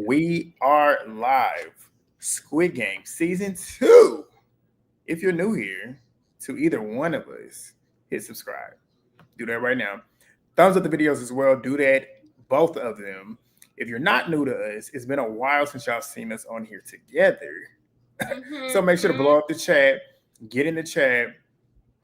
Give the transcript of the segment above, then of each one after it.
We are live. Squid Game Season 2. If you're new here to either one of us, hit subscribe. Do that right now. Thumbs up the videos as well. Do that, both of them. If you're not new to us, it's been a while since y'all seen us on here together. So make sure to blow up the chat, get in the chat,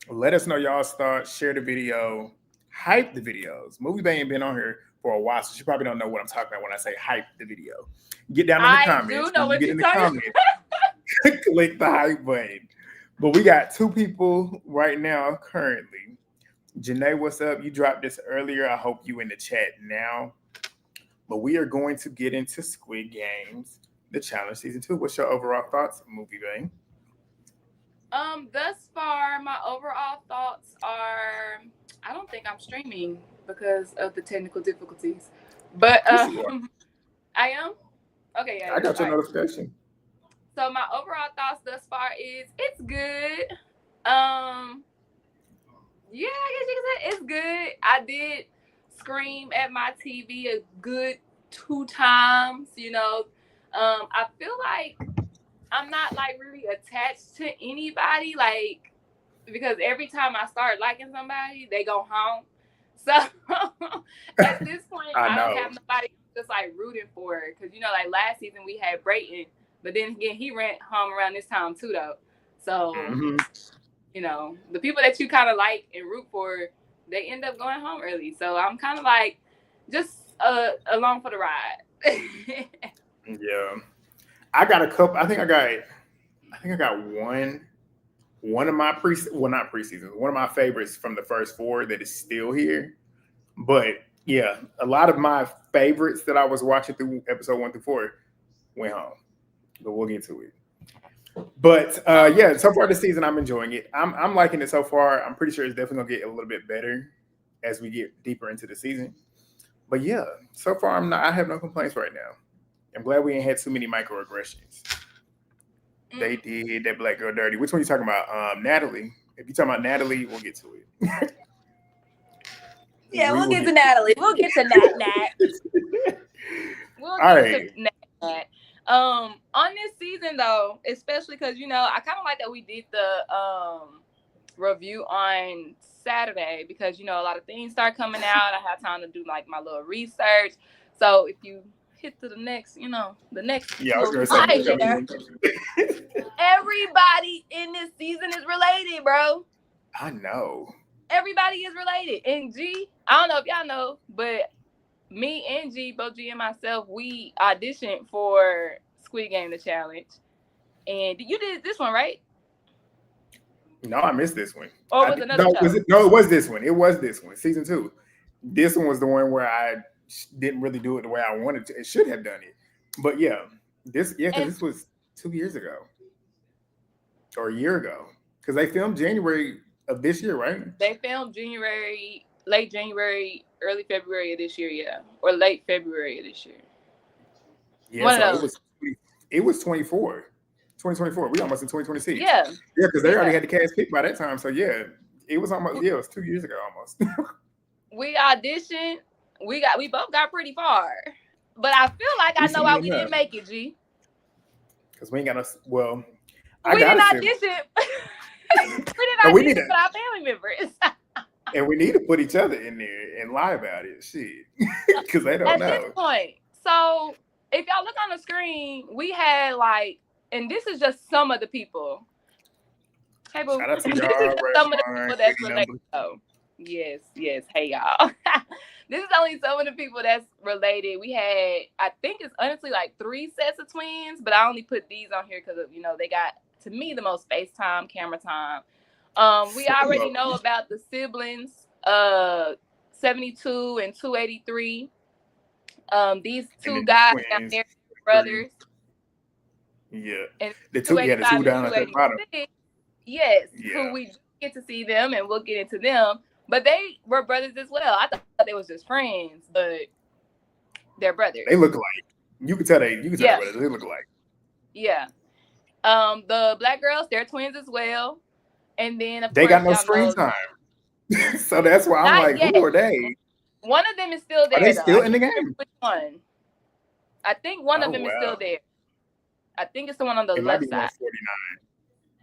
let us know y'all's thoughts, share the video, hype the videos. Movie Bay ain't been on here for a while, so she probably don't know what I'm talking about when I say hype the video. Get down in the comments. I do know what you're talking about. Click the hype button. But we got two people right now currently. Janae, what's up? You dropped this earlier. I hope you in the chat now. But we are going to get into Squid Games, the challenge season 2. What's your overall thoughts, Movie Bay? Thus far, my overall thoughts are, I don't think I'm streaming because of the technical difficulties. But I am? Okay, yeah. I got your notification. So my overall thoughts thus far is it's good. Yeah, I guess you can say it's good. I did scream at my TV a good 2 times, you know. I feel like I'm not like really attached to anybody, like, because every time I start liking somebody, they go home. So at this point, I don't have nobody just like rooting for her. Because, you know, like last season we had Brayton, but then again, he ran home around this time too, though. So, you know, the people that you kind of like and root for, they end up going home early. So I'm kind of like just along for the ride. Yeah. I got a couple. I think I got one of my not preseasons. One of my favorites from the first 4 that is still here. But yeah, a lot of my favorites that I was watching through episode 1 through 4 went home. But we'll get to it. But yeah, so far this season I'm enjoying it. I'm liking it so far. I'm pretty sure it's definitely gonna get a little bit better as we get deeper into the season. But yeah, so far I have no complaints right now. I'm glad we ain't had too many microaggressions. They did that black girl dirty. Which one are you talking about? Natalie. If you're talking about Natalie, we'll get to it. Yeah, we'll get to Natalie. We'll get to Nat. We'll get to Nat. On this season though, especially because, you know, I kind of like that we did the review on Saturday because, you know, a lot of things start coming out. I have time to do like my little research. So if you hit to the next, you know, the next. Yeah, I was gonna say. Everybody in this season is related, bro. I know. Everybody is related. And G, I don't know if y'all know, but me and G, both G and myself, we auditioned for Squid Game the challenge. And you did this one, right? No, I missed this one. Or was another show? It was this one. It was this one, season 2. This one was the one where I didn't really do it the way I wanted to. It should have done it. But yeah, because this was 2 years ago. Or a year ago. Because they filmed January of this year, right? They filmed late January, early February of this year, yeah. Or late February of this year. Yeah, so it was 2024. We almost in 2026. Yeah. Yeah, because they already had the cast picked by that time. So yeah, it was almost, it was 2 years ago almost. We auditioned. We both got pretty far. But I feel like I know why we didn't make it, G. Because we ain't got us. Well, we didn't audition. We didn't audition for our family members. And we need to put each other in there and lie about it. Shit. Because they don't know. At this point. So if y'all look on the screen, we had like, and this is just some of the people. Hey, boo. Shout out to This is y'all, some of the people that's related. Oh, yes. Hey, y'all. This is only some of the people that's related. We had, I think it's honestly like 3 sets of twins, but I only put these on here because, you know, they got, to me, the most FaceTime, camera time. We already know about the siblings, 72 and 283. These 2 guys down there, brothers. Yeah. And the 2 down at the bottom. Yes, who we get to see them, and we'll get into them. But they were brothers as well. I thought they was just friends, but they're brothers. They look alike. You can tell they look alike. Yeah. The black girls, they're twins as well. And then of they course, got no screen time. So that's why I'm like, who are they? One of them is still there. Are they still in the game? Which one? I think one Oh of them is still wow. there. I think it's the one on the It might left be side. 149.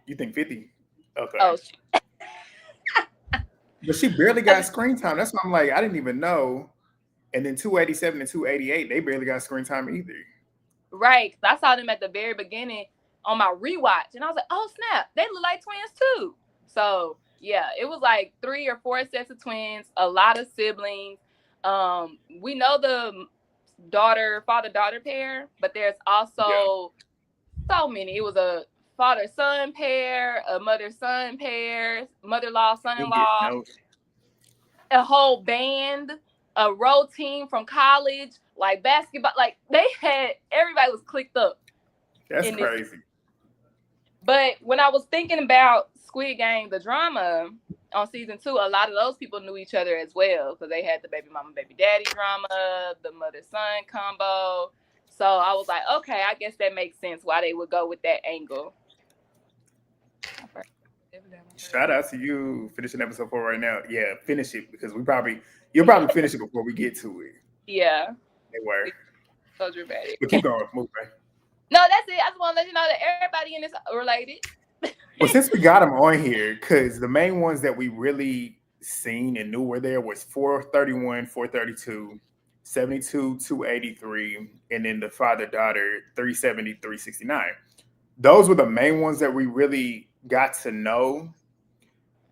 You think 50? Okay. Oh, But she barely got screen time. That's why I'm like, I didn't even know. And then 287 and 288, they barely got screen time either. right. 'Cause I saw them at the very beginning on my rewatch, and I was like, "Oh snap, they look like twins too." So yeah, it was like 3 or 4 sets of twins, a lot of siblings. We know the father-daughter pair, but there's Yeah. also so many. It was a father-son pair, a mother-son pair, mother-in-law, You get son-in-law, no. a whole band, a row team from college, like basketball. Like they had everybody was clicked up That's in this. crazy. But when I was thinking about Squid Game, the drama on season 2, a lot of those people knew each other as well because they had the baby mama, baby daddy drama, the mother son combo. So I was like, okay, I guess that makes sense why they would go with that angle. Shout out to you finishing episode 4 right now. Yeah, finish it because you'll probably finish it before we get to it. Yeah. They were. So dramatic. But keep going, move right. No, that's it. I just want to let you know that everybody in this related. Well, since we got them on here, because the main ones that we really seen and knew were there was 431, 432, 72, 283, and then the father-daughter 370, 369. Those were the main ones that we really got to know.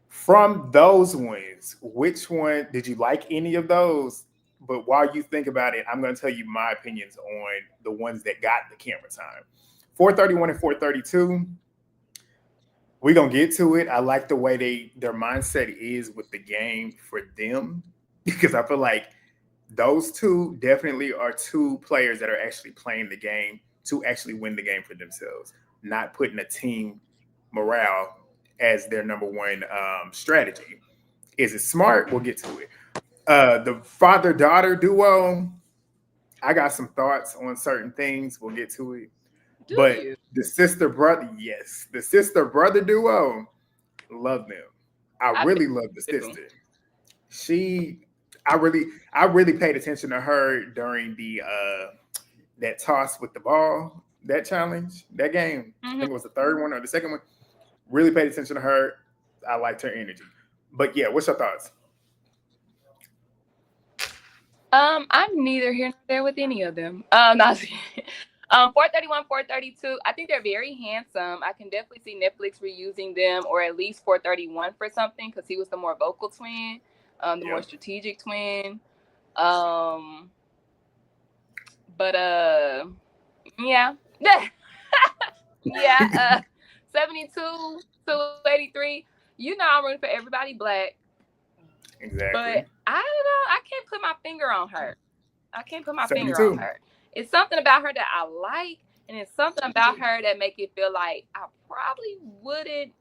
From those ones, which one did you like any of those? But while you think about it, I'm going to tell you my opinions on the ones that got the camera time. 431 and 432, we're going to get to it. I like the way their mindset is with the game for them because I feel like those two definitely are two players that are actually playing the game to actually win the game for themselves, not putting a team morale as their number one strategy. Is it smart? We'll get to it. The father-daughter duo, I got some thoughts on certain things. We'll get to it. But the sister-brother, yes. The sister-brother duo, love them. I really love the sister. I really paid attention to her during the that toss with the ball, that challenge, that game. I think it was the third one or the second one. Really paid attention to her. I liked her energy. But yeah, what's your thoughts? I'm neither here nor there with any of them. No, 431, 432. I think they're very handsome. I can definitely see Netflix reusing them, or at least 431 for something, because he was the more vocal twin, the more strategic twin. But yeah, yeah. 72 to 83. You know, I'm rooting for everybody black. Exactly. But I don't know. I can't put my finger on her. I can't put my 72. finger on her. It's something about her that I like, and it's something about her that make it feel like I probably wouldn't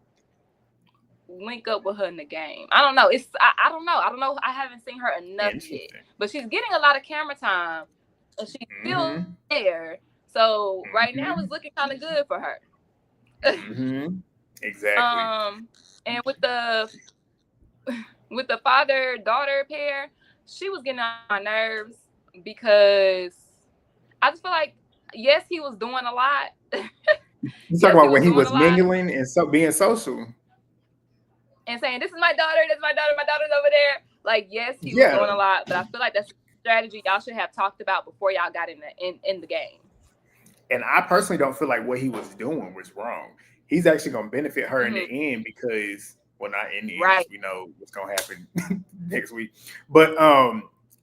link up with her in the game. I don't know. I don't know. I don't know. I haven't seen her enough yet, but she's getting a lot of camera time, and she's still there. So right now it's looking kind of good for her. Exactly. And with the father-daughter pair, she was getting on my nerves because I just feel like, yes, he was doing a lot. You talk about when he was mingling and being social and saying, "This is my daughter. This is my daughter. My daughter's over there." Like, yes, he was doing a lot, but I feel like that's a strategy y'all should have talked about before y'all got in the game. And I personally don't feel like what he was doing was wrong. He's actually going to benefit her in the end because, well, not in the end, we know what's going to happen next week. But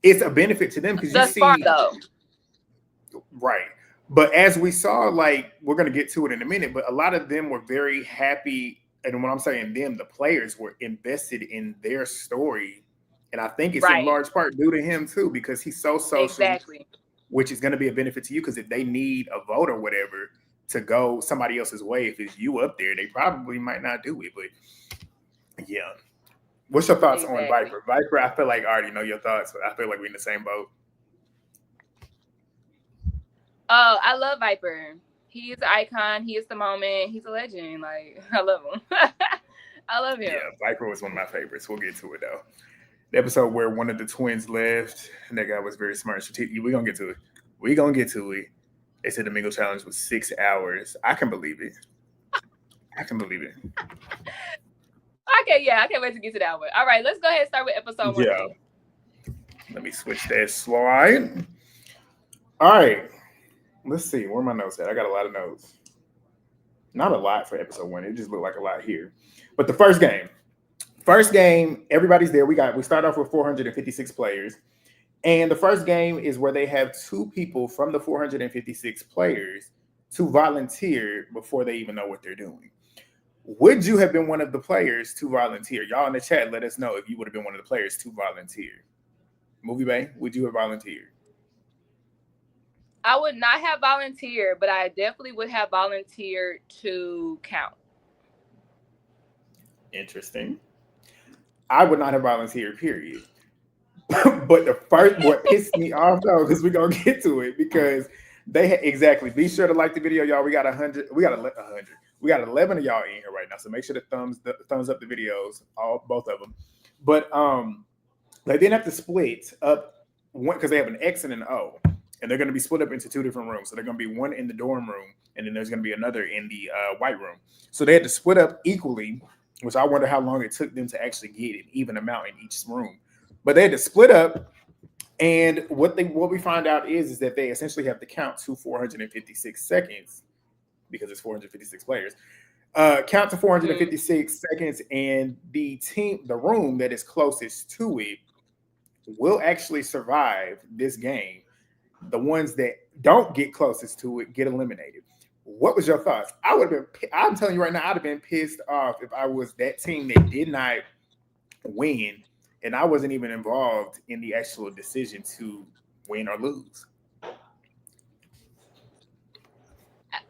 it's a benefit to them because you see, right. But as we saw, like, we're going to get to it in a minute, but a lot of them were very happy. And when I'm saying them, the players were invested in their story. And I think it's in large part due to him, too, because he's so social, which is going to be a benefit to you because if they need a vote or whatever to go somebody else's way, if it's you up there, they probably might not do it. But yeah. What's your thoughts on Viper? Viper, I feel like I already know your thoughts, but I feel like we're in the same boat. Oh, I love Viper. He is an icon. He is the moment. He's a legend. Like, I love him. I love him. Yeah, Viper was one of my favorites. We'll get to it, though. The episode where one of the twins left, and that guy was very smart and strategic. We're going to get to it. They said the Mingle Challenge was 6 hours. I can believe it. I can believe it. Okay, yeah, I can't wait to get to that one. All right, let's go ahead and start with episode 1 Yeah. then. Let me switch that slide. All right. Let's see. Where are my notes at? I got a lot of notes. Not a lot for episode 1. It just looked like a lot here. But the first game. First game, everybody's there. We start off with 456 players. And the first game is where they have 2 people from the 456 players to volunteer before they even know what they're doing. Would you have been one of the players to volunteer? Y'all in the chat, let us know if you would have been one of the players to volunteer. Movie Bay, would you have volunteered? I would not have volunteered, but I definitely would have volunteered to count. Interesting. I would not have volunteered, period. But what pissed me off though, because we're gonna get to it, because they exactly. Be sure to like the video, y'all. We got 100. We got 100. We got 11 of y'all in here right now, so make sure to thumbs up the videos, both of them. But they didn't have to split up one because they have an X and an O, and they're going to be split up into 2 different rooms. So they're going to be one in the dorm room, and then there's going to be another in the white room. So they had to split up equally, which I wonder how long it took them to actually get an even amount in each room. But they had to split up, and what we find out is that they essentially have to count to 456 seconds because it's 456 players. Count to 456 seconds, and the room that is closest to it will actually survive this game. The ones that don't get closest to it get eliminated. What was your thoughts? I would have been. I'm telling you right now, I'd have been pissed off if I was that team that did not win, and I wasn't even involved in the actual decision to win or lose.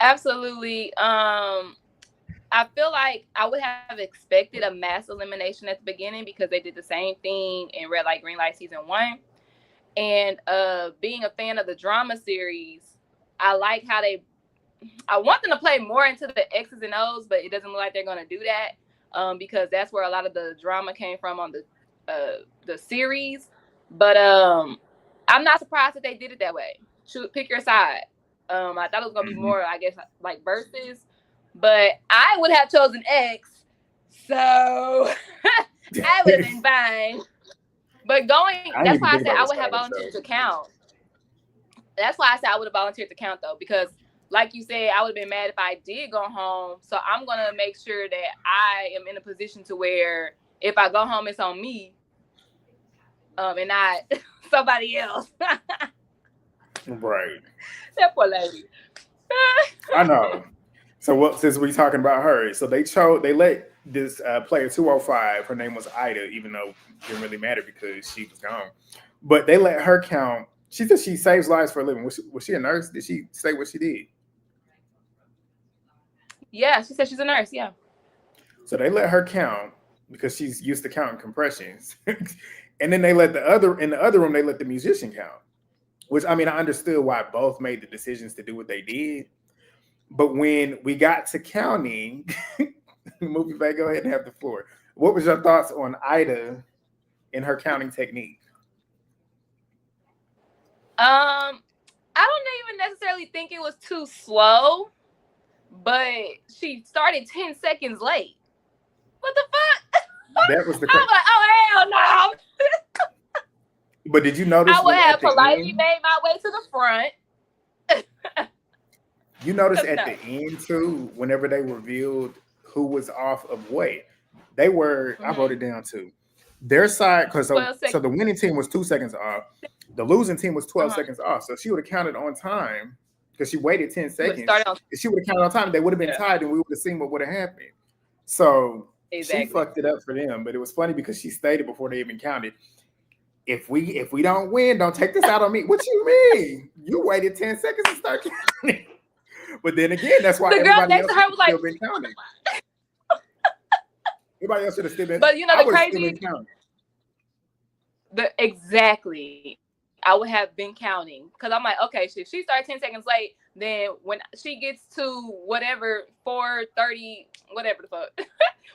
Absolutely. I feel like I would have expected a mass elimination at the beginning because they did the same thing in Red Light, Green Light season 1. And being a fan of the drama series, I like how I want them to play more into the X's and O's, but it doesn't look like they're going to do that because that's where a lot of the drama came from on the series. But I'm not surprised that they did it that way. Pick your side. I thought it was going to be more, I guess, like versus. But I would have chosen X, so I would have been fine. But that's why I said I would have volunteered to count. That's why I said I would have volunteered to count, though, because like you said, I would have been mad if I did go home. So I'm going to make sure that I am in a position to where if I go home, it's on me and not somebody else. Right. That poor lady. I know. So since we're talking about her, so they let this player 205, her name was Ida, even though it didn't really matter because she was gone. But they let her count. She said she saves lives for a living. Was she a nurse? Did she say what she did? Yeah, she said she's a nurse, yeah. So they let her count because she's used to counting compressions. And then they let in the other room, they let the musician count. Which, I mean, I understood why both made the decisions to do what they did. But when we got to counting, Movie Bay, go ahead and have the floor. What was your thoughts on Ida and her counting technique? I don't even necessarily think it was too slow, but she started 10 seconds late. What the fuck? That was the. I was like, oh hell no! But did you notice? I would have politely made my way to the front. You notice at the end too, whenever they revealed who was off of what, they were. I wrote it down too. Their side, because so the winning team was 2 seconds off. The losing team was 12 seconds off. So she would have counted on time because she waited 10 seconds. If she would have counted on time, they would have been tied, and we would have seen what would have happened. So she fucked it up for them. But it was funny because she stated before they even counted, if we don't win, don't take this out on me. What you mean? You waited 10 seconds to start counting. But then again, that's why the girl next to her was like, been counting. Everybody else should have still been. But you know the crazy. Exactly. I would have been counting because I'm like, okay, if she started 10 seconds late, then when she gets to whatever 4:30, whatever the fuck,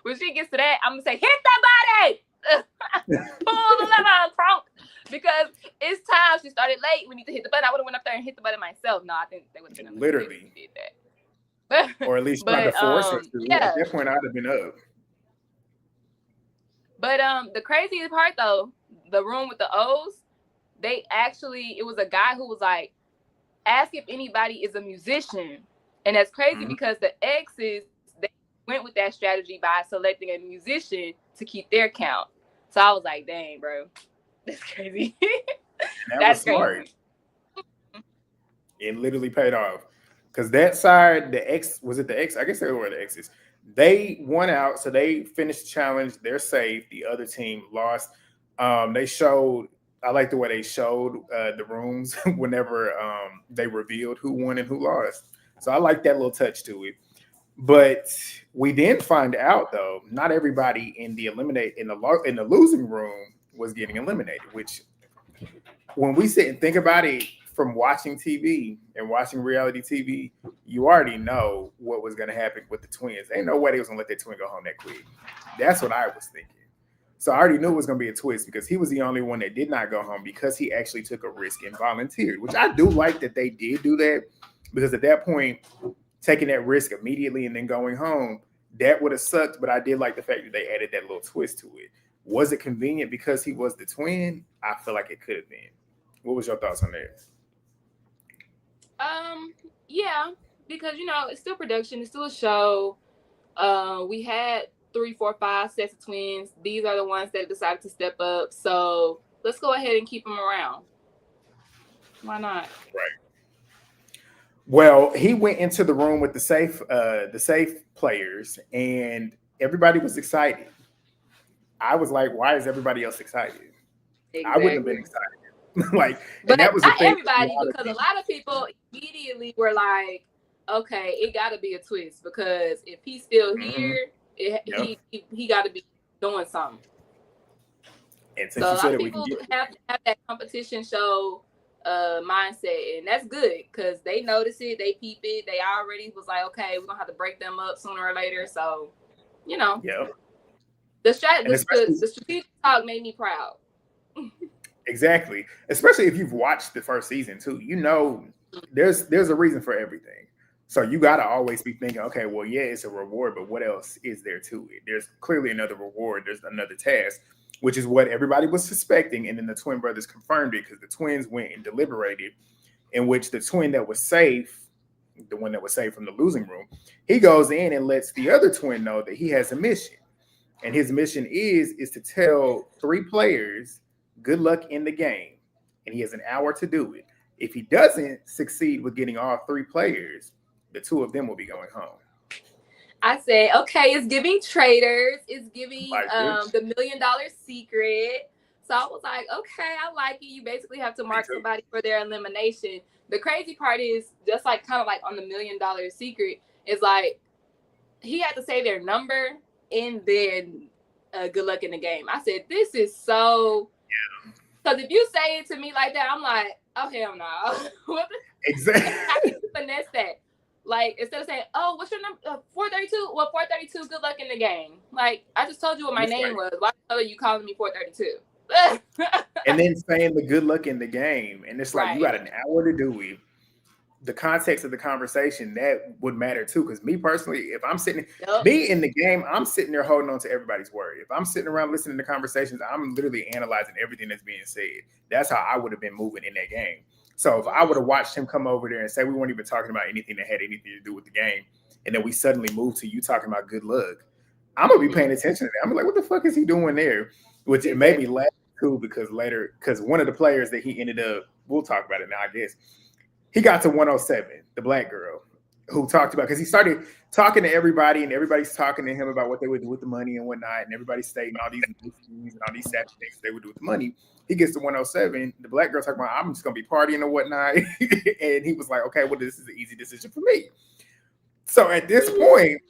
when she gets to that, I'm gonna say, hit that body. Pull the lever, Kronk. Because it's time she started late. We need to hit the button. I would have went up there and hit the button myself. No, I think they would have been Literally, if we did that. or at least tried to but force us to. At yeah. that point, I'd have been up. But the crazy part though, the room with the O's, it was a guy who was like, ask if anybody is a musician. And that's crazy because the X's, they went with that strategy by selecting a musician to keep their count. So I was like, dang, bro, that's crazy. That's smart. It literally paid off. Because that side, the X, was it the X? I guess they were the X's. They won out, so they finished the challenge. They're safe. The other team lost. They showed, I like the way they showed the rooms whenever they revealed who won and who lost. So I like that little touch to it. But we then find out, though, not everybody in the losing room was getting eliminated, which when we sit and think about it, from watching TV and watching reality TV, you already know what was going to happen with the twins. Ain't no way they was going to let that twin go home that quick. That's what I was thinking. So I already knew it was going to be a twist because he was the only one that did not go home because he actually took a risk and volunteered, which I do like that they did do that, because at that point, taking that risk immediately and then going home, that would have sucked. But I did like the fact that they added that little twist to it. Was it convenient because he was the twin? I feel like it could have been. What was your thoughts on that? Yeah, because it's still production, it's still a show. We had 3, 4, 5 sets of twins. These are the ones that decided to step up. So let's go ahead and keep them around. Why not? Right. Well, he went into the room with the safe players, and everybody was excited. I was like, why is everybody else excited? Exactly. I wouldn't have been excited. But that was not everybody, because a lot of people immediately were like, okay, it got to be a twist, because if he's still here, he got to be doing something. And so a lot of people have that competition show mindset, and that's good because they notice it, they peep it, they already was like, okay, we're gonna have to break them up sooner or later. So the strategic talk made me proud. Exactly. Especially if you've watched the first season too. There's a reason for everything. So you got to always be thinking, okay, well, yeah, it's a reward, but what else is there to it? There's clearly another reward. There's another task, which is what everybody was suspecting. And then the twin brothers confirmed it, because the twins went and deliberated, in which the twin that was safe, the one that was saved from the losing room, he goes in and lets the other twin know that he has a mission. And his mission is to tell 3 players, good luck in the game. And he has an hour to do it. If he doesn't succeed with getting all 3 players, the 2 of them will be going home. I said, okay, it's giving traders. It's giving the $1 million secret. So I was like, okay, I like it. You basically have to mark somebody for their elimination. The crazy part is, just like kind of like on the $1 million secret, is like he had to say their number and then good luck in the game. I said, this is so... Because if you say it to me like that, I'm like, oh, hell no. Exactly. How can you finesse that? Like, instead of saying, oh, what's your number? 432? Well, 432, good luck in the game. Like, I just told you what my name was. Why are you calling me 432? And then saying the good luck in the game. And it's like, you got an hour to do it. The context of the conversation, that would matter too. Because me personally, if I'm sitting, me in the game, I'm sitting there holding on to everybody's word. If I'm sitting around listening to conversations, I'm literally analyzing everything that's being said. That's how I would have been moving in that game. So if I would have watched him come over there and say we weren't even talking about anything that had anything to do with the game, and then we suddenly move to you talking about good luck, I'm gonna be paying attention to that. I'm like, what the fuck is he doing there? Which it made me laugh too, because one of the players that he ended up, we'll talk about it now, I guess. He got to 107, the black girl, who talked about, because he started talking to everybody, and everybody's talking to him about what they would do with the money and whatnot, and everybody's stating all these things and all these sad things they would do with the money. He gets to 107, the black girl talking about, I'm just going to be partying and whatnot. And he was like, okay, well, this is an easy decision for me. So at this point,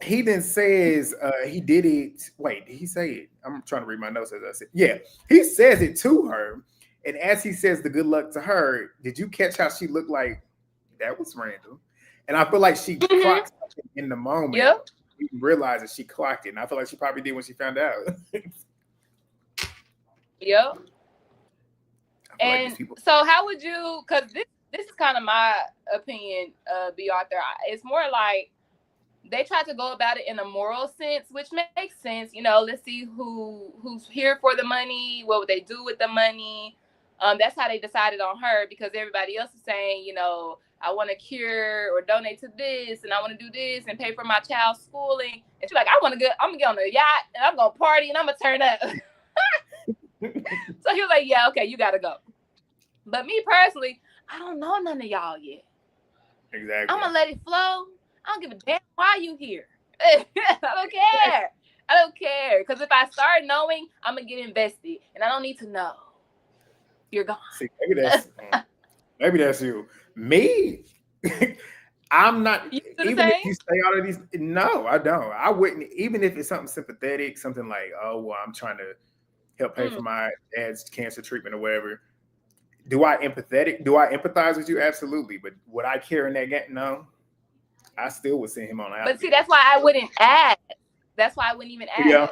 he then says he did it. Wait, did he say it? I'm trying to read my notes as I said. Yeah, he says it to her. And as he says the good luck to her, did you catch how she looked like that was random? And I feel like she clocked it in the moment. Yep. You realize that she clocked it. And I feel like she probably did when she found out. Yep. I feel like these And people. so, how would you? Because this is kind of my opinion, B. Arthur. It's more like they try to go about it in a moral sense, which makes sense. You know, let's see who's here for the money. What would they do with the money? That's how they decided on her because everybody else is saying, you know, I want to cure or donate to this, and I want to do this and pay for my child's schooling. And she's like, I want to get, I'm gonna get on a yacht and I'm gonna party and I'm gonna turn up. So he was like, yeah, okay, you gotta go. But me personally, I don't know none of y'all yet. Exactly. I'm gonna let it flow. I don't give a damn why you here. I don't care. I don't care. Because if I start knowing, I'm gonna get invested. And I don't need to know. You're gone. See, maybe that's you. Me, I'm not. You do the Even if same? you say all of these, no, I don't. I wouldn't. Even if it's something sympathetic, something like, oh, well, I'm trying to help pay for my dad's cancer treatment or whatever. Do I empathize with you? Absolutely. But would I care in that game? No. I still would send him on out. But see, that's why I wouldn't ask. That's why I wouldn't even ask. Yeah,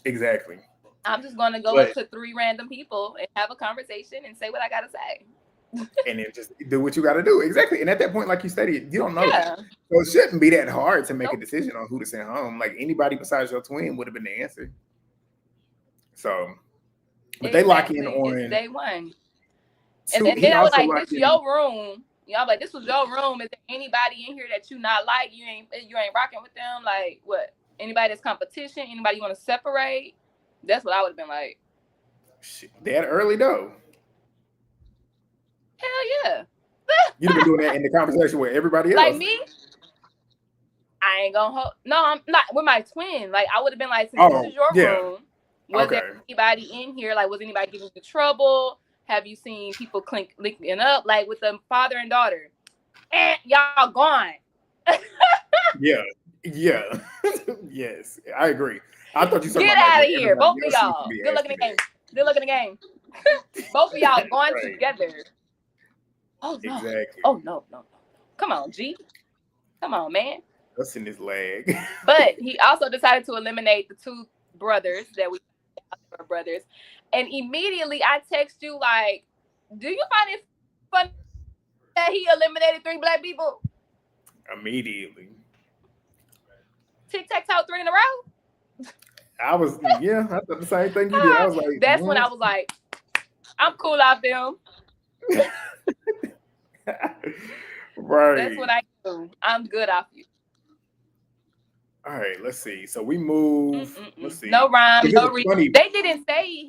exactly. I'm just gonna go up to 3 random people and have a conversation and say what I gotta say. And then just do what you got to do. Exactly. And at that point, like you stated, you don't know Yeah. that. So it shouldn't be that hard to make a decision on who to send home. Like anybody besides your twin would have been the answer. So, but they lock in on it's day one. two, And then I was like, locked this in. your room. You know, I'm like, this was your room. Is there anybody in here that you not like? You ain't rocking with them? Like what? Anybody that's competition? Anybody you want to separate? That's what I would have been like. Shit, that early though. Hell yeah. You'd have been doing that in the conversation with everybody else. Like me, I ain't gonna hold. No, I'm not with my twin. Like I would have been like, since this is your room, was there anybody in here? Like, was anybody giving you trouble? Have you seen people linking up like with the father and daughter? And y'all gone. Yeah. Yes, I agree. I thought you said get out of here, both of y'all. Good luck in the game. Good luck in the game. Both of y'all going together. Oh no! Exactly. Oh no! Come on, G. Come on, man. That's in his leg. But he also decided to eliminate the 2 brothers that we were brothers, and immediately I text you like, "Do you find it funny that he eliminated 3 black people?" Immediately. Tic-tac-toe 3 in a row. I thought the same thing you did. I was like, that's when I was like, I'm cool off them. Right. That's what I do. I'm good off you. All right, let's see. So we move. Let's see. No rhyme, no reason. He didn't say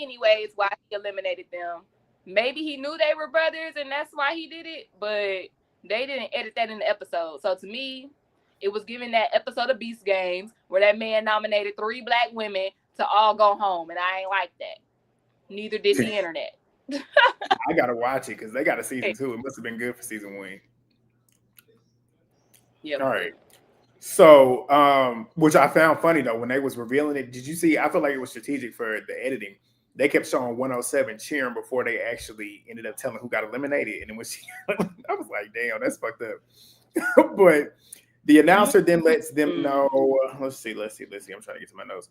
anyways why he eliminated them. Maybe he knew they were brothers and that's why he did it, but they didn't edit that in the episode. So to me, it was given that episode of Beast Games where that man nominated 3 black women to all go home, and I ain't like that. Neither did the internet. I gotta watch it because they got a season 2. It must have been good for season 1. Yeah. All right. So, which I found funny though when they was revealing it. Did you see? I feel like it was strategic for the editing. They kept showing 107 cheering before they actually ended up telling who got eliminated, and then when I was like, "Damn, that's fucked up." But the announcer then lets them know. Let's see. I'm trying to get to my notes.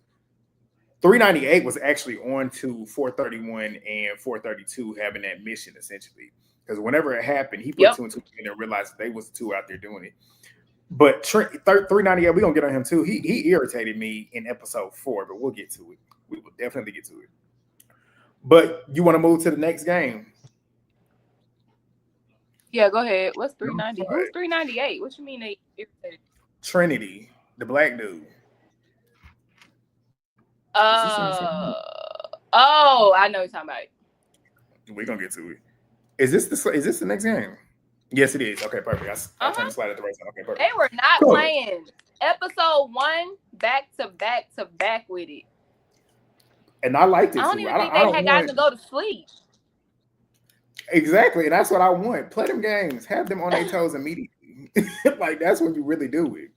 398 was actually on to 431 and 432 having that mission essentially. Because whenever it happened, he put 2 and 2 together and realized they was the 2 out there doing it. But 398, we're going to get on him too. He irritated me in episode 4, but we'll get to it. We will definitely get to it. But you want to move to the next game? Yeah, go ahead. What's 390? Who's 398? What you mean they irritated? Trinity, the black dude. I know what you're talking about. We're gonna get to it. Is this the next game? Yes, it is. Okay, perfect. I turned the slide at the right time. Okay, perfect. They were not playing episode 1 back to back with it. And I liked it too. I don't even think they had got to go to sleep. Exactly, and that's what I want. Play them games. Have them on their toes immediately. Like that's what you really do it.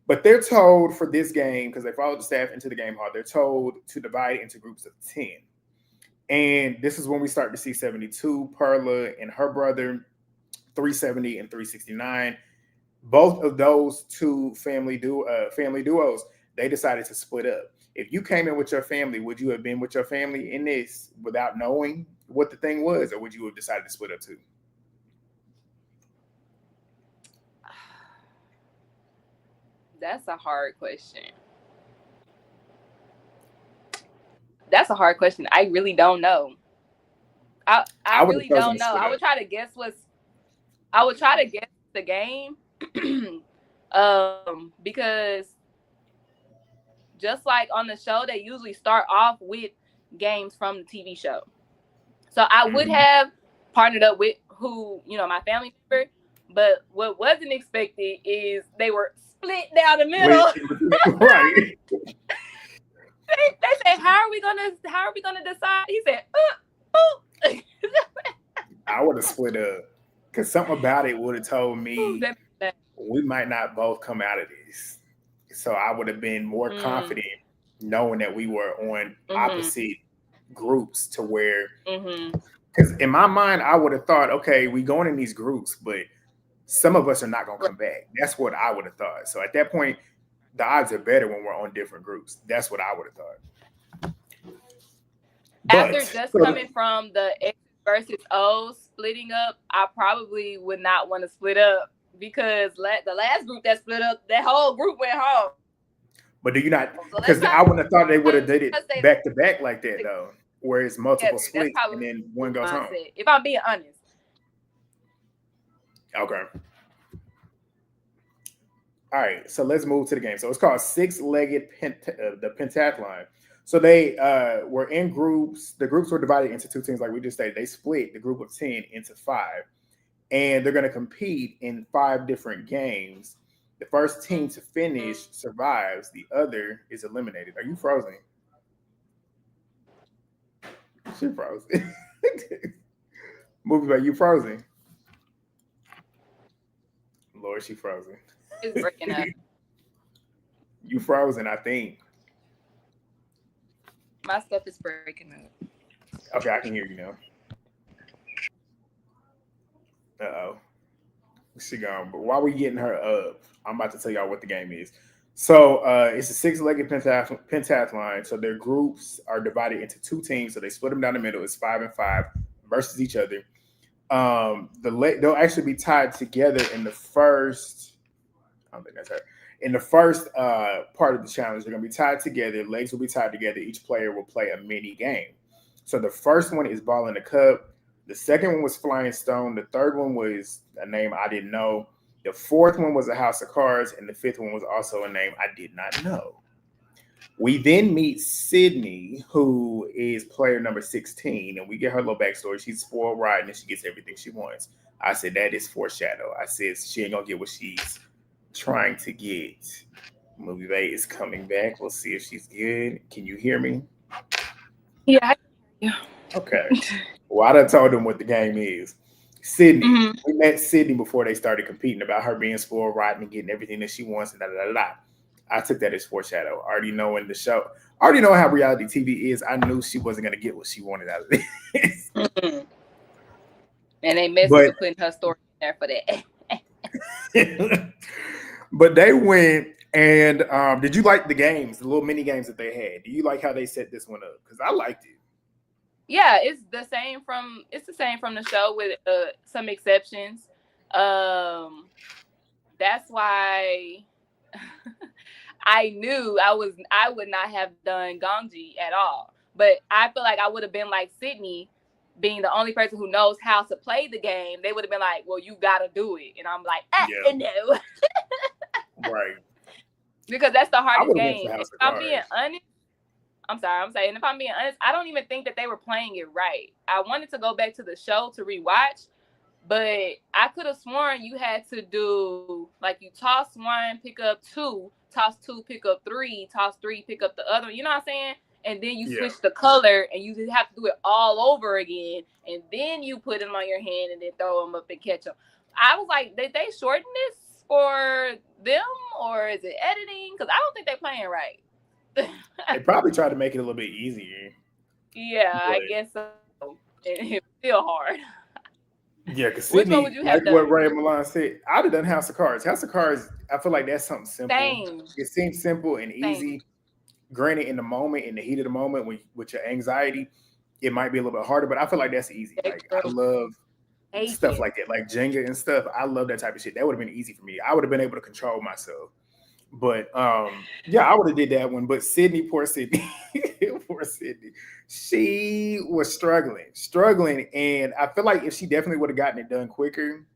But they're told for this game, because they followed the staff into the game hall, they're told to divide it into groups of 10. And this is when we start to see 72, Perla and her brother, 370 and 369. Both of those 2 family duos, they decided to split up. If you came in with your family, would you have been with your family in this without knowing what the thing was, or would you have decided to split up too? That's a hard question. That's a hard question. I really don't know. I I would have really chosen don't to know. split I up. would try to guess the game. Because just like on the show, they usually start off with games from the TV show. So I would Mhm. have partnered up with my family member. But what wasn't expected is they were split down the Wait, middle. right. They said, how are we gonna decide? He said, I would have split up because something about it would have told me that, we might not both come out of this. So I would have been more confident knowing that we were on opposite groups to where, mm-hmm. because in my mind, I would have thought, okay, we going in these groups, but some of us are not going to come back. That's what I would have thought. So at that point, the odds are better when we're on different groups. That's what I would have thought. After just coming from the X versus O's splitting up, I probably would not want to split up because the last group that split up, that whole group went home. But do you not? Because I wouldn't have thought they would have did it back to back like that though, where it's multiple splits and then one goes home. If I'm being honest. Okay. All right, so let's move to the game. So it's called six-legged the pentathlon. So they were in groups. The groups were divided into two teams, like we just stated. They split the group of 10 into 5, and they're going to compete in 5 different games. The first team to finish survives. The other is eliminated. Are you frozen? She frozen. Movie, are you frozen? Lord, she frozen. It's breaking up. You frozen, I think. My stuff is breaking up. Okay, I can hear you now. Uh-oh. She gone. But while we getting her up, I'm about to tell y'all what the game is. So it's a six-legged pentathlon. So their groups are divided into 2 teams. So they split them down the middle. It's 5 and 5 versus each other. They'll actually be tied together in the first. I don't think that's her. In the first part of the challenge, they're going to be tied together. Legs will be tied together. Each player will play a mini game. So the first one is Ball in the Cup. The second one was Flying Stone. The third one was a name I didn't know. The fourth one was a House of Cards. And the fifth one was also a name I did not know. We then meet Sydney, who is player number 16. And we get her little backstory. She's spoiled rotten and she gets everything she wants. I said, that is foreshadow. I said, she ain't going to get what she's trying to get. Movie Bay is coming back. We'll see if she's good. Can you hear me? Yeah. Okay. Well, I done told them what the game is. Sydney. Mm-hmm. We met Sydney before they started competing about her being spoiled rotten and getting everything that she wants and da da da da. I took that as foreshadow. Already knowing the show. Already know how reality TV is. I knew she wasn't going to get what she wanted out of this. Mm-hmm. And they messed with putting her story in there for that. But they went and did you like the games, the little mini games that they had? Do you like how they set this one up? Because I liked it. Yeah, it's the same from the show with some exceptions. That's why I knew I would not have done Gongji at all. But I feel like I would have been like Sydney, being the only person who knows how to play the game. They would have been like, well, you got to do it. And I'm like, no. Right. Because that's the hardest game. If I'm being honest, I'm saying, if I'm being honest, I don't even think that they were playing it right. I wanted to go back to the show to rewatch, but I could have sworn you had to do, like, you toss 1, pick up 2, toss 2, pick up 3, toss 3, pick up the other. You know what I'm saying? And then you switch the color, and you have to do it all over again, and then you put them on your hand and then throw them up and catch them. I was like, did they shorten this for them, or is it editing? Because I don't think they're playing right. They probably tried to make it a little bit easier. Yeah, but I guess so. It's still hard. Yeah, because Sydney, which one would you have like what Ray Milan said, I'd have done House of Cards. House of Cards, I feel like that's something simple. Same. It seems simple and easy. Granted, in the moment, in the heat of the moment, with your anxiety, it might be a little bit harder. But I feel like that's easy. Like I love stuff like that, like Jenga and stuff. I love that type of shit. That would have been easy for me. I would have been able to control myself. But yeah, I would have did that one. But Sydney, poor Sydney, poor Sydney, she was struggling, and I feel like if she definitely would have gotten it done quicker,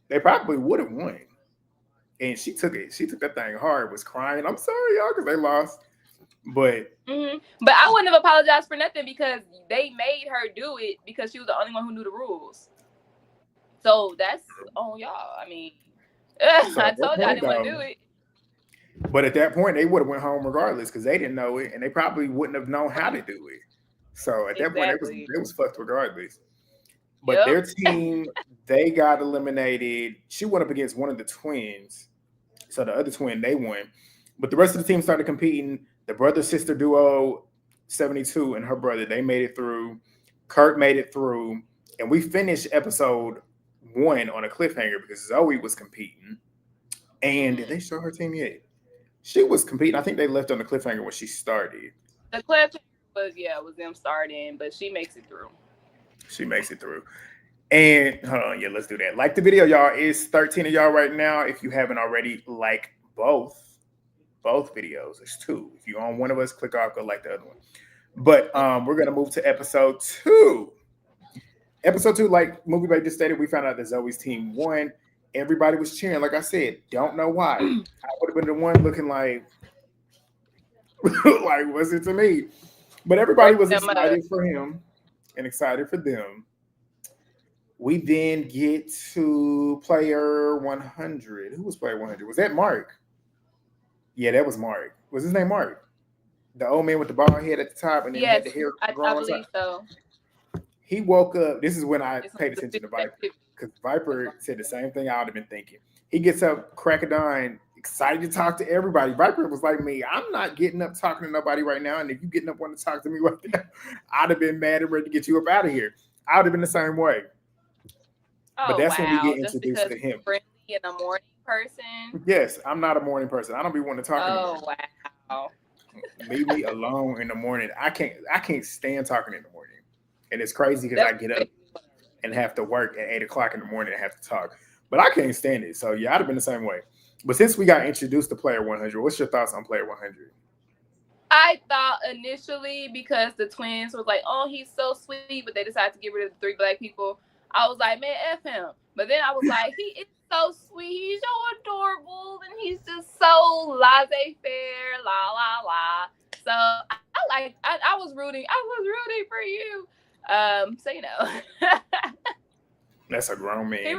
they probably would have won. And she took it. She took that thing hard. Was crying. I'm sorry, y'all, because they lost. But but I wouldn't have apologized for nothing because they made her do it because she was the only one who knew the rules. So that's on y'all. I mean, so I told y'all I didn't want to do it. But at that point, they would have went home regardless because they didn't know it, and they probably wouldn't have known how to do it. So at that point, it was fucked regardless. But their team, they got eliminated. She went up against one of the twins. So the other twin, they won. But the rest of the team started competing. The brother-sister duo, 72, and her brother, they made it through. Kurt made it through. And we finished episode 1 on a cliffhanger because Zoe was competing. And did they show her team yet? She was competing. I think they left on the cliffhanger when she started. The cliffhanger was them starting, but she makes it through. She makes it through. And hold on, yeah, let's do that. Like the video, y'all. It's 13 of y'all right now. If you haven't already, like both videos. There's 2. If you're on one of us, click off, go like the other one. But we're gonna move to episode 2. Episode 2, like Movie Bay just stated, we found out that Zoe's team won. Everybody was cheering. Like I said, don't know why. I would have been the one looking like what's it to me? But everybody was excited for him and excited for them. We then get to player 100. Who was player 100? Was that Mark? Yeah, that was Mark. Was his name Mark? The old man with the bald head at the top and then had the hair I believe so. He woke up. This is when I paid attention to Viper. Because Viper said the same thing I would have been thinking. He gets up, crack of dawn, excited to talk to everybody. Viper was like me. I'm not getting up talking to nobody right now. And if you getting up wanting to talk to me right now, I'd have been mad and ready to get you up out of here. I would have been the same way. But that's when we get introduced to him. Friendly and a morning person. Yes, I'm not a morning person. I don't be wanting to talk anymore. Wow. Leave me alone in the morning. I can't stand talking in the morning. And it's crazy because I get up and have to work at 8 o'clock in the morning and have to talk. But I can't stand it. So yeah, I'd have been the same way. But since we got introduced to player 100, what's your thoughts on player 100? I thought initially because the twins was like, oh, he's so sweet, but they decided to get rid of the 3 black people. I was like, man, F him. But then I was like, he is so sweet. He's so adorable. And he's just so laissez-faire, la, la, la. So I was rooting for you. So, you know. That's a grown man. He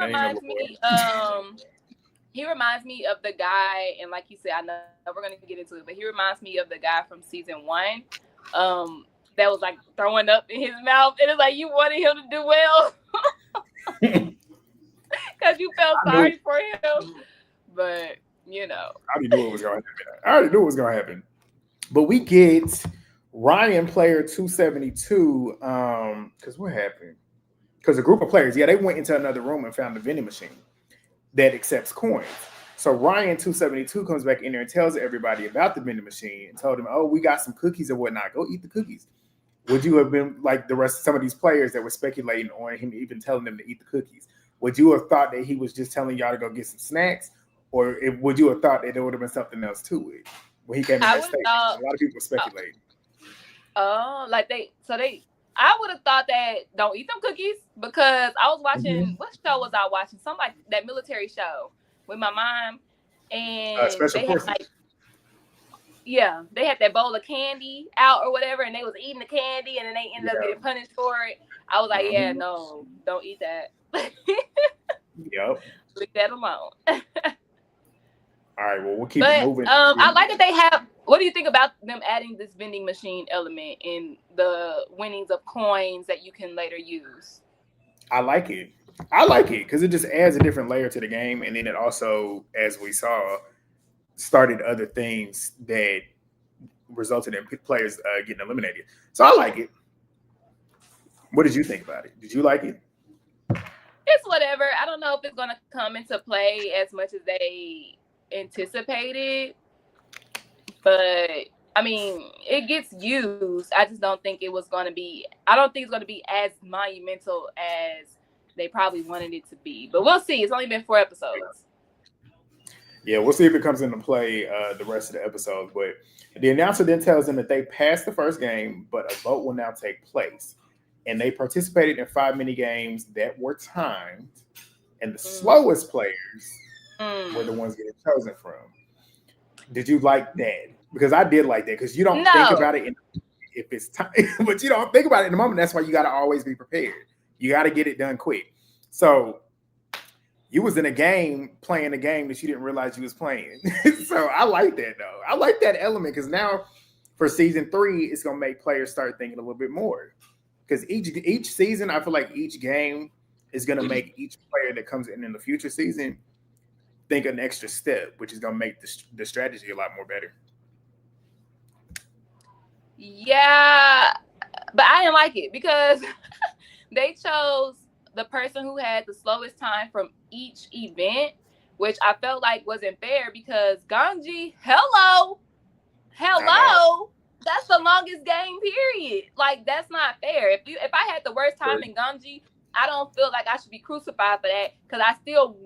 reminds me of the guy, and like you said, I know we're going to get into it, but he reminds me of the guy from season 1 that was like throwing up in his mouth. And it's like you wanted him to do well because you felt sorry for him. But, you know. I already knew it was going to happen. But we get Ryan player 272 because what happened? Because a group of players, they went into another room and found the vending machine that accepts coins. So Ryan 272 comes back in there and tells everybody about the vending machine and told them, oh, we got some cookies and whatnot. Go eat the cookies. Would you have been like the rest of some of these players that were speculating on him even telling them to eat the cookies? Would you have thought that he was just telling y'all to go get some snacks? Or would you have thought that there would have been something else to it when he came in that statement? A lot of people speculating. I would have thought that don't eat them cookies because I was watching, what show was I watching? That military show with my mom. And Special Forces. they had that bowl of candy out or whatever, and they was eating the candy, and then they ended up getting punished for it. I was like, no, don't eat that. Yep. Leave that alone. All right, well, we'll keep it moving. I like that they have. What do you think about them adding this vending machine element in the winnings of coins that you can later use? I like it because it just adds a different layer to the game, and then it also, as we saw, started other things that resulted in players getting eliminated. So I like it. What did you think about it? Did you like it? It's whatever. I don't know if it's going to come into play as much as they anticipated, but I mean, it gets used. I just don't think it was going to be. I don't think it's going to be as monumental as they probably wanted it to be. But we'll see. It's only been 4 episodes. Yeah, we'll see if it comes into play the rest of the episodes. But the announcer then tells them that they passed the first game, but a vote will now take place. And they participated in 5 mini games that were timed, and the slowest players were the ones getting chosen from. Did you like that? Because I did like that. Because you don't think about it if it's time, but you don't think about it in the moment. That's why you got to always be prepared. You got to get it done quick. So you was in a game playing a game that you didn't realize you was playing. So I like that though. I like that element because now for season 3, it's gonna make players start thinking a little bit more. Because each season, I feel like each game is gonna make each player that comes in the future season think an extra step, which is gonna make the strategy a lot more better. Yeah, but I didn't like it because they chose the person who had the slowest time from each event, which I felt like wasn't fair because Ganji, hello, that's the longest game period. Like, that's not fair. If I had the worst time in Ganji, I don't feel like I should be crucified for that because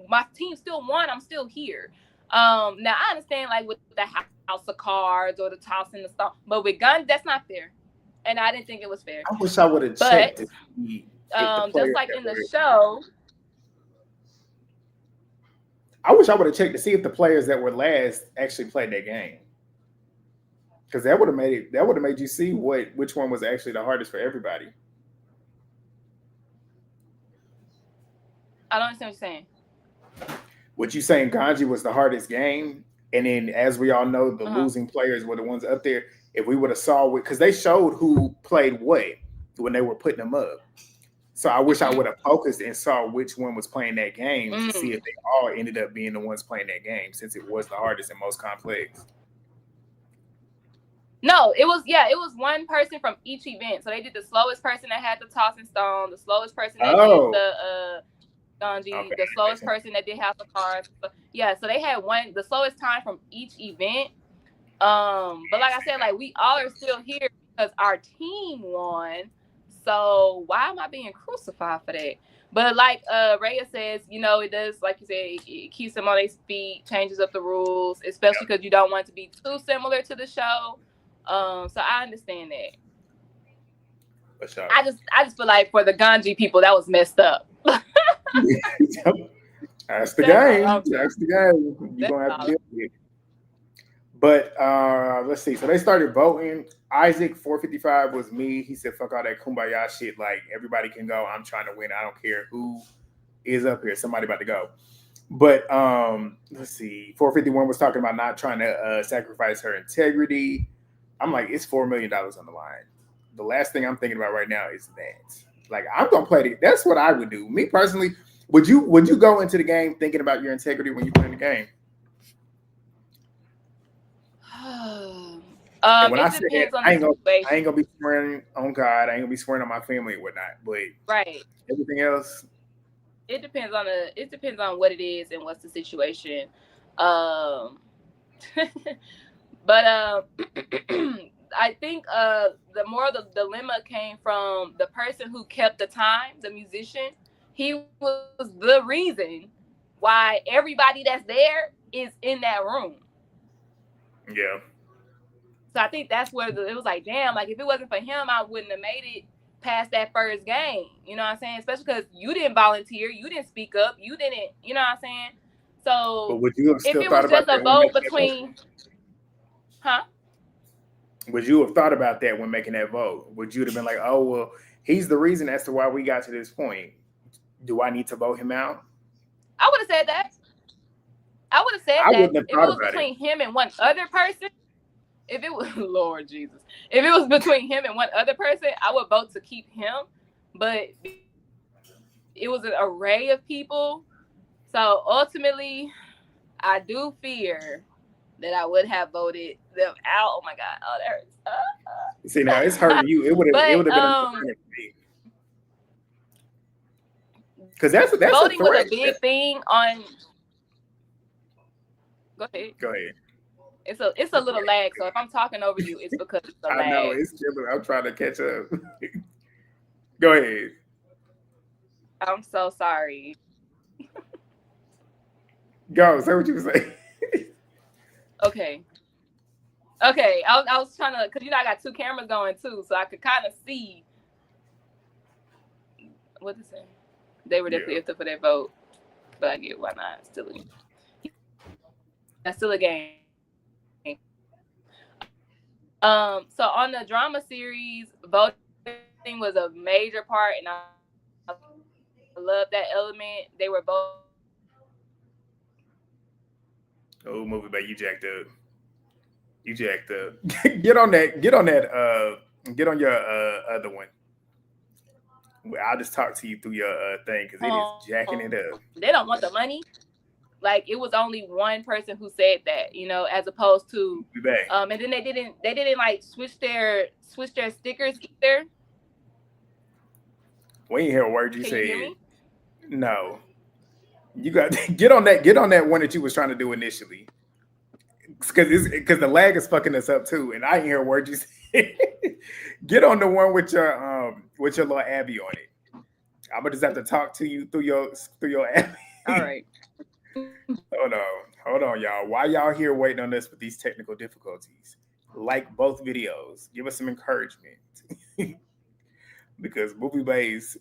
my team still won. I'm still here. Now I understand like with the house of cards or the tossing the stone, but with Gun, that's not fair, and I didn't think it was fair. I wish I would have checked. Just like in the show, I wish I would have checked to see if the players that were last actually played that game, because that would have made you see which one was actually the hardest for everybody. I don't understand what you're saying. What you saying, Ganji was the hardest game, and then as we all know, the losing players were the ones up there. If we would have saw because they showed who played what when they were putting them up. So I wish I would have focused and saw which one was playing that game to see if they all ended up being the ones playing that game, since it was the hardest and most complex. No, it was one person from each event. So they did the slowest person that had the tossing stone, the slowest person that did the Ganji, the slowest person that did House of Cards. Yeah, so they had the slowest time from each event. But like I said, like we all are still here because our team won. So why am I being crucified for that? But like Raya says, it does, like you said, it keeps them on their feet, changes up the rules, especially because you don't want it to be too similar to the show. So I understand that. Sure. I just feel like for the Ganji people, that was messed up. That's the game. That's the game. You're gonna have to deal with it. But let's see. So they started voting. Isaac 455 was me. He said, "Fuck all that kumbaya shit. Like everybody can go. I'm trying to win. I don't care who is up here. Somebody about to go." But let's see. 451 was talking about not trying to sacrifice her integrity. I'm like, it's $4 million on the line. The last thing I'm thinking about right now is that. Like, I'm gonna play it. That's what I would do. Me personally, would you go into the game thinking about your integrity when you play the game? When I say I ain't gonna be swearing on God, I ain't gonna be swearing on my family and whatnot. But everything else, it depends on what it is and what's the situation. But I think the more the dilemma came from the person who kept the time, the musician. He was the reason why everybody that's there is in that room. Yeah. So I think that's where it was like, damn, like if it wasn't for him, I wouldn't have made it past that first game. You know what I'm saying? Especially because you didn't volunteer, you didn't speak up, you didn't, you know what I'm saying? So but would you have still if it was just a vote between, would you have thought about that when making that vote? Would you have been like, oh, well, he's the reason as to why we got to this point. Do I need to vote him out? I would have said that. If it was between him and one other person, if it was Lord Jesus, if it was between him and one other person, I would vote to keep him. But it was an array of people. So ultimately, I do fear that I would have voted them out. Oh my God. Oh, that hurts. See, now it's hurting you. It would have been a because that's voting a threat. Was a big thing on. Go ahead. It's a little lag. So if I'm talking over you, it's because it's a I know lag. it's killing. I'm trying to catch up. Go ahead. I'm so sorry. Go. Say what you were saying. Okay. Okay. I was trying to, because I got two cameras going too, so I could kind of see what is it. They were definitely up for their vote, but I get why not. Still that's still a game. So on the drama series, voting was a major part, and I love that element. They were both. Oh, movie, but you jacked up. You jacked up. Get on that. Get on that. Get on your other one. I'll just talk to you through your thing because it is jacking it up. They don't want the money. Like it was only one person who said that, as opposed to, and then they didn't like switch their stickers either. We ain't hear a word you Can said. You hear me? No, you got get on that one that you was trying to do initially, because the lag is fucking us up too, and I ain't hear a word you said. Get on the one with your little Abby on it. I'm gonna just have to talk to you through your Abby. All right. Hold on, y'all. Why y'all here waiting on us with these technical difficulties? Like both videos, give us some encouragement. Because Movie Bay's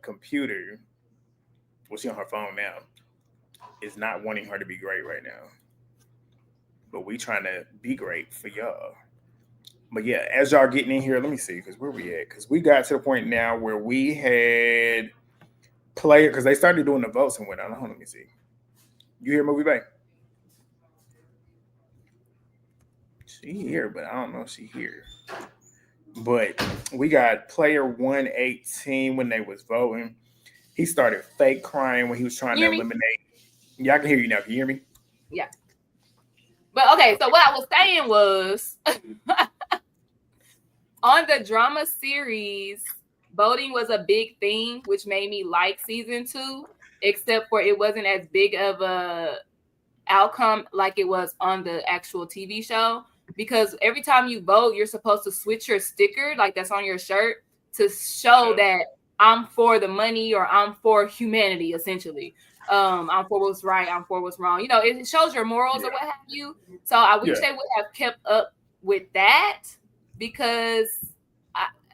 computer, well, she on her phone now, is not wanting her to be great right now. But we trying to be great for y'all. But yeah, as y'all getting in here, let me see, because where we at? Because we got to the point now where we had player, because they started doing the votes and whatnot. Hold on, let me see. You hear Movie Bay? She here, but I don't know if she here. But we got player 118 when they was voting. He started fake crying when he was trying to eliminate. Yeah, I can hear you now. Can you hear me? Yeah. But okay, so what I was saying was on the drama series, voting was a big thing, which made me like season 2, except for it wasn't as big of a outcome like it was on the actual TV show. Because every time you vote, you're supposed to switch your sticker, like that's on your shirt, to show that I'm for the money or I'm for humanity, essentially. I'm for what's right, I'm for what's wrong. It shows your morals or what have you. So I wish they would have kept up with that, because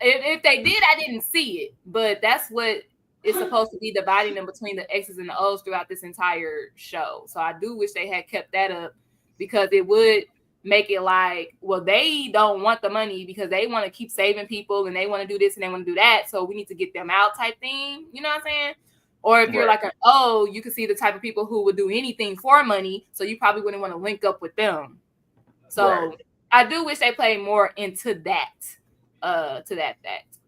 if they did, I didn't see it. But that's what is supposed to be dividing them between the X's and the O's throughout this entire show. So I do wish they had kept that up, because it would make it like, well, they don't want the money because they want to keep saving people and they want to do this and they want to do that. So we need to get them out type thing. You know what I'm saying? Or if you're like you can see the type of people who would do anything for money. So you probably wouldn't want to link up with them. So I do wish they played more into that, to that fact.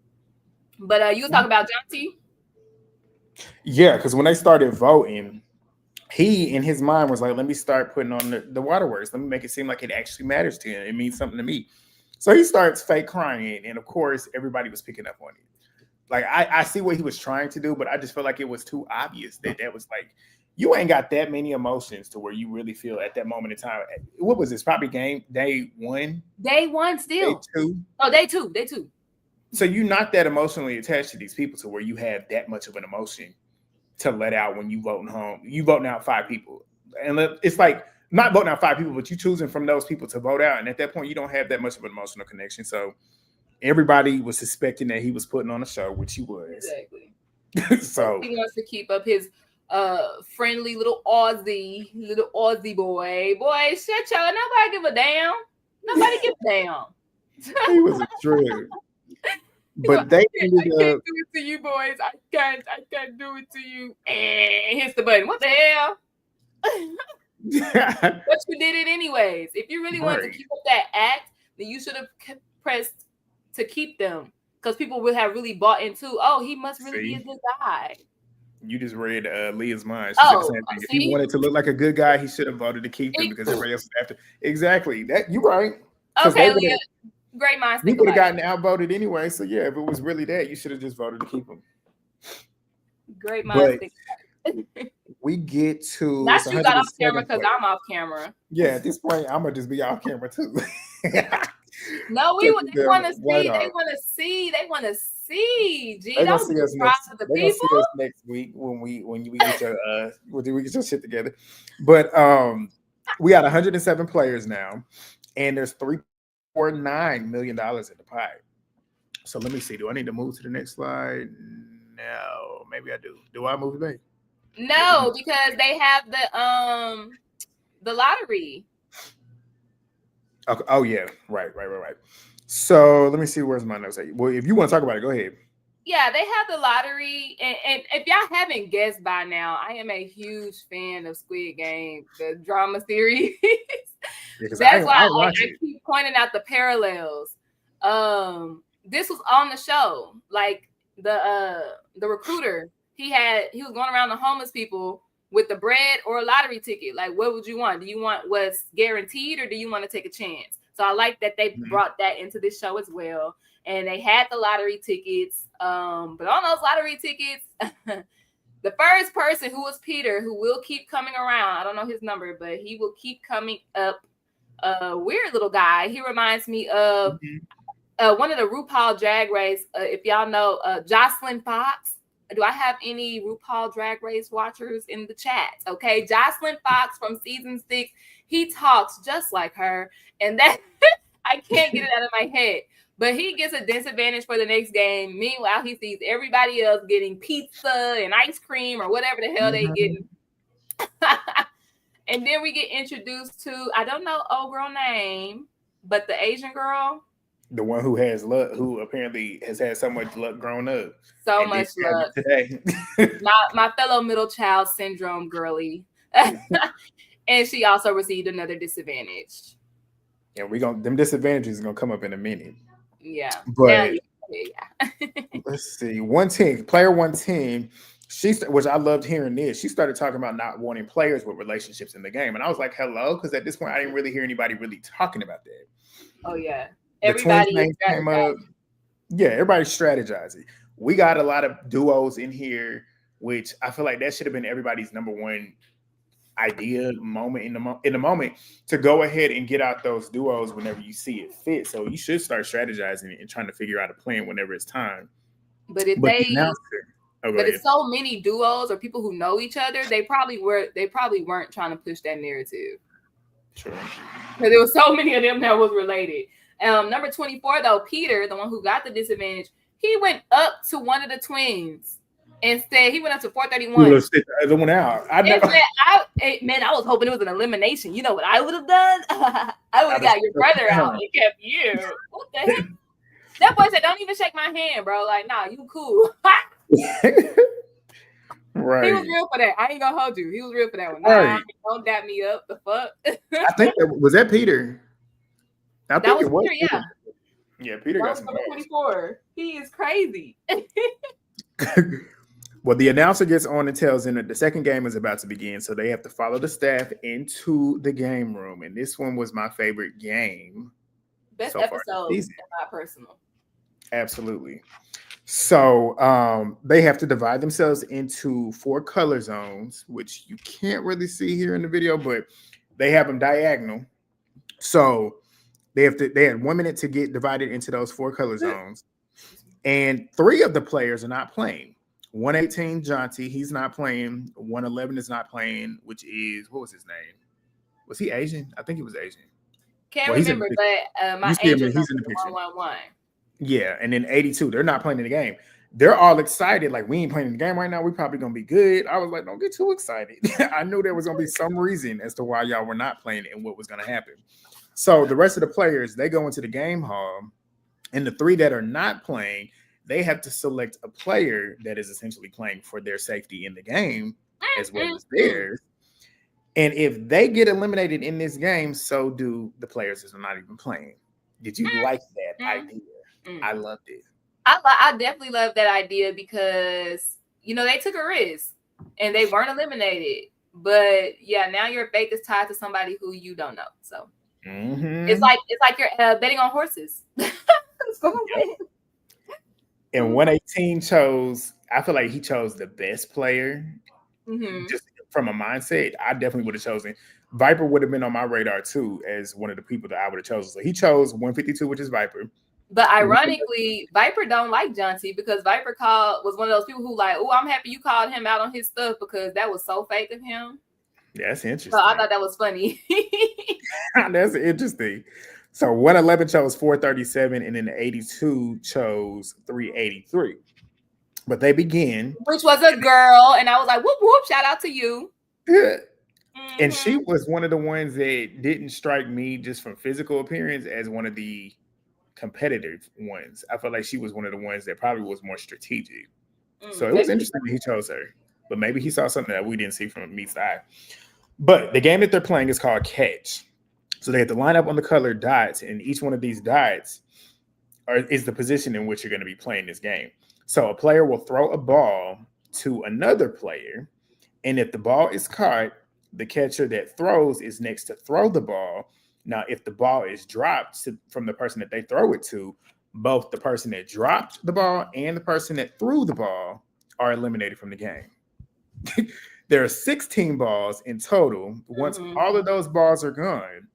But you were talking about John T? Yeah, because when they started voting, he in his mind was like, let me start putting on the waterworks. Let me make it seem like it actually matters to him. It means something to me. So he starts fake crying. And of course, everybody was picking up on it. Like, I see what he was trying to do, but I just felt like it was too obvious that was like, you ain't got that many emotions to where you really feel at that moment in time. What was this? Probably day 1? Day 1 still. Day 2? Oh, day 2. Day 2. So you're not that emotionally attached to these people to where you have that much of an emotion to let out when you voting home. You voting out 5 people. And it's like not voting out 5 people, but you choosing from those people to vote out. And at that point, you don't have that much of an emotional connection. So everybody was suspecting that he was putting on a show, which he was. Exactly. So he wants to keep up his friendly little Aussie boy. Boy, shut y'all. Nobody give a damn. Nobody give a damn. He was a drug. But they ended I can't do it to you, boys. I can't do it to you. And hits the button. What the hell? But you did it anyways. If you really wanted to keep up that act, then you should have pressed to keep them, because people would have really bought into, oh, he must really be a good guy. You just read Leah's mind. She said the same thing. If he wanted to look like a good guy, he should have voted to keep him, because everybody else was after. Exactly. That you're right. Okay, Leah. Great minds. We would have gotten outvoted anyway. So yeah, if it was really that, you should have just voted to keep him. Great minds. we get to Not it's you got off camera 107 because players. I'm off camera. Yeah, at this point, I'm gonna just be off camera too. No, Take they the want to light see. They off. want to see. They want to see. G, They're gonna don't see be us proud next. of the They're gonna see people. us next week when we get your when we get your shit together. But we got 107 players now, and there's $3.9 million in the pie. So let me see. Do I need to move to the next slide? No, maybe I do. Do I move it back? No, because they have the lottery. Okay. Oh yeah, right. So let me see where's my notes at. Well, if you want to talk about it, go ahead. Yeah, they have the lottery, and if y'all haven't guessed by now, I am a huge fan of Squid Game, the drama series. That's why I keep pointing out the parallels. This was on the show, like the recruiter. He was going around the homeless people with the bread or a lottery ticket. Like, what would you want? Do you want what's guaranteed, or do you want to take a chance? So I like that they brought that into this show as well. And they had the lottery tickets. But on those lottery tickets, the first person, who was Peter, who will keep coming around. I don't know his number, but he will keep coming up. Weird little guy. He reminds me of one of the RuPaul Drag Race. If y'all know Jocelyn Fox. Do I have any RuPaul Drag Race watchers in the chat? Okay, Jocelyn Fox from season 6. He talks just like her, and that I can't get it out of my head. But he gets a disadvantage for the next game. Meanwhile, he sees everybody else getting pizza and ice cream or whatever the hell they getting. And then we get introduced to, I don't know old girl name, but the Asian girl. The one who has luck, who apparently has had so much luck growing up. So much luck. Today. my fellow middle child syndrome girly. And she also received another disadvantage. Yeah, them disadvantages are gonna come up in a minute. Yeah. But let's see. Player 110, which I loved hearing this. She started talking about not wanting players with relationships in the game. And I was like, hello, because at this point I didn't really hear anybody really talking about that. Oh yeah. Everybody came up. Yeah, everybody's strategizing. We got a lot of duos in here, which I feel like that should have been everybody's number one idea moment in the moment to go ahead and get out those duos whenever you see it fit. So you should start strategizing and trying to figure out a plan whenever it's time. But it's so many duos or people who know each other, they probably weren't trying to push that narrative. Sure. Because there was so many of them that was related. Number 24 though, Peter, the one who got the disadvantage, he went up to one of the twins. Instead, he went up to 431. Sit the other one out. I was hoping it was an elimination. You know what I would have done? I would have got your brother out and kept you. What the heck? That boy said, "Don't even shake my hand, bro. Like, nah, you cool." Right. He was real for that. I ain't gonna hold you. He was real for that one. Nah, don't dap me up. The fuck. I think was that Peter. That was Peter. Yeah. Yeah, Peter got some. 24. He is crazy. Well, the announcer gets on and tells them that the second game is about to begin, so they have to follow the staff into the game room. And this one was my favorite game. Best episode, in my personal. Absolutely. So they have to divide themselves into 4 color zones, which you can't really see here in the video, but they have them diagonal. So they had 1 minute to get divided into those 4 color zones. And 3 of the players are not playing. 118, Jonty, he's not playing. 111 is not playing, which is, what was his name? Was he Asian? I think he was Asian. Can't remember, but my agent he's in the picture. 111. Yeah, and then 82, they're not playing in the game. They're all excited, like, we ain't playing in the game right now. We probably gonna be good. I was like, don't get too excited. I knew there was gonna be some reason as to why y'all were not playing and what was gonna happen. So the rest of the players, they go into the game hall, and the 3 that are not playing, they have to select a player that is essentially playing for their safety in the game as well as theirs. And if they get eliminated in this game, so do the players that are not even playing. Did you like that idea? I loved it. I definitely love that idea because, you know, they took a risk and they weren't eliminated. But yeah, now your faith is tied to somebody who you don't know. So it's like you're betting on horses. And 118 chose, I feel like he chose the best player. Just from a mindset, I definitely would have chosen Viper. Would have been on my radar too as one of the people that I would have chosen. So he chose 152, which is Viper. But ironically, Viper don't like John T because Viper was one of those people who like, oh, I'm happy you called him out on his stuff because that was so fake of him. That's interesting. So I thought that was funny. That's interesting. So 111 chose 437, and then the 82 chose 383. But they begin, which was a girl, and I was like, whoop whoop, shout out to you. Yeah. Mm-hmm. And she was one of the ones that didn't strike me just from physical appearance as one of the competitive ones. I felt like she was one of the ones that probably was more strategic. So it was interesting that he chose her. But maybe he saw something that we didn't see from Meet's eye. But the game that they're playing is called Catch. So they have to line up on the colored dots, and each one of these dots is the position in which you're going to be playing this game. So a player will throw a ball to another player, and if the ball is caught, the catcher that throws is next to throw the ball. Now, if the ball is dropped from the person that they throw it to, both the person that dropped the ball and the person that threw the ball are eliminated from the game. There are 16 balls in total. Once all of those balls are gone,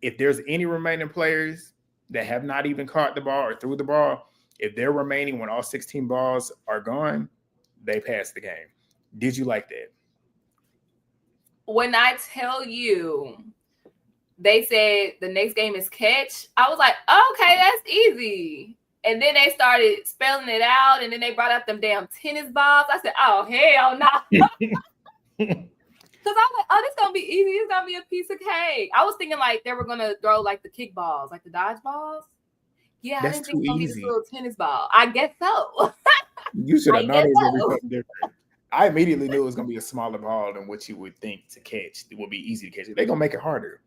if there's any remaining players that have not even caught the ball or threw the ball, if they're remaining when all 16 balls are gone, they pass the game. Did you like that? When I tell you they said the next game is Catch, I was like, okay, that's easy. And then they started spelling it out, and then they brought out them damn tennis balls. I said, oh, hell no. Because I was like, oh, this is going to be easy. It's going to be a piece of cake. I was thinking like they were going to throw like the kick balls, like the dodge balls. Yeah, that's I didn't think it was going to be this little tennis ball. I guess so. You should have known it was going to be something different. I immediately knew it was going to be a smaller ball than what you would think to catch. It would be easy to catch. They're going to make it harder,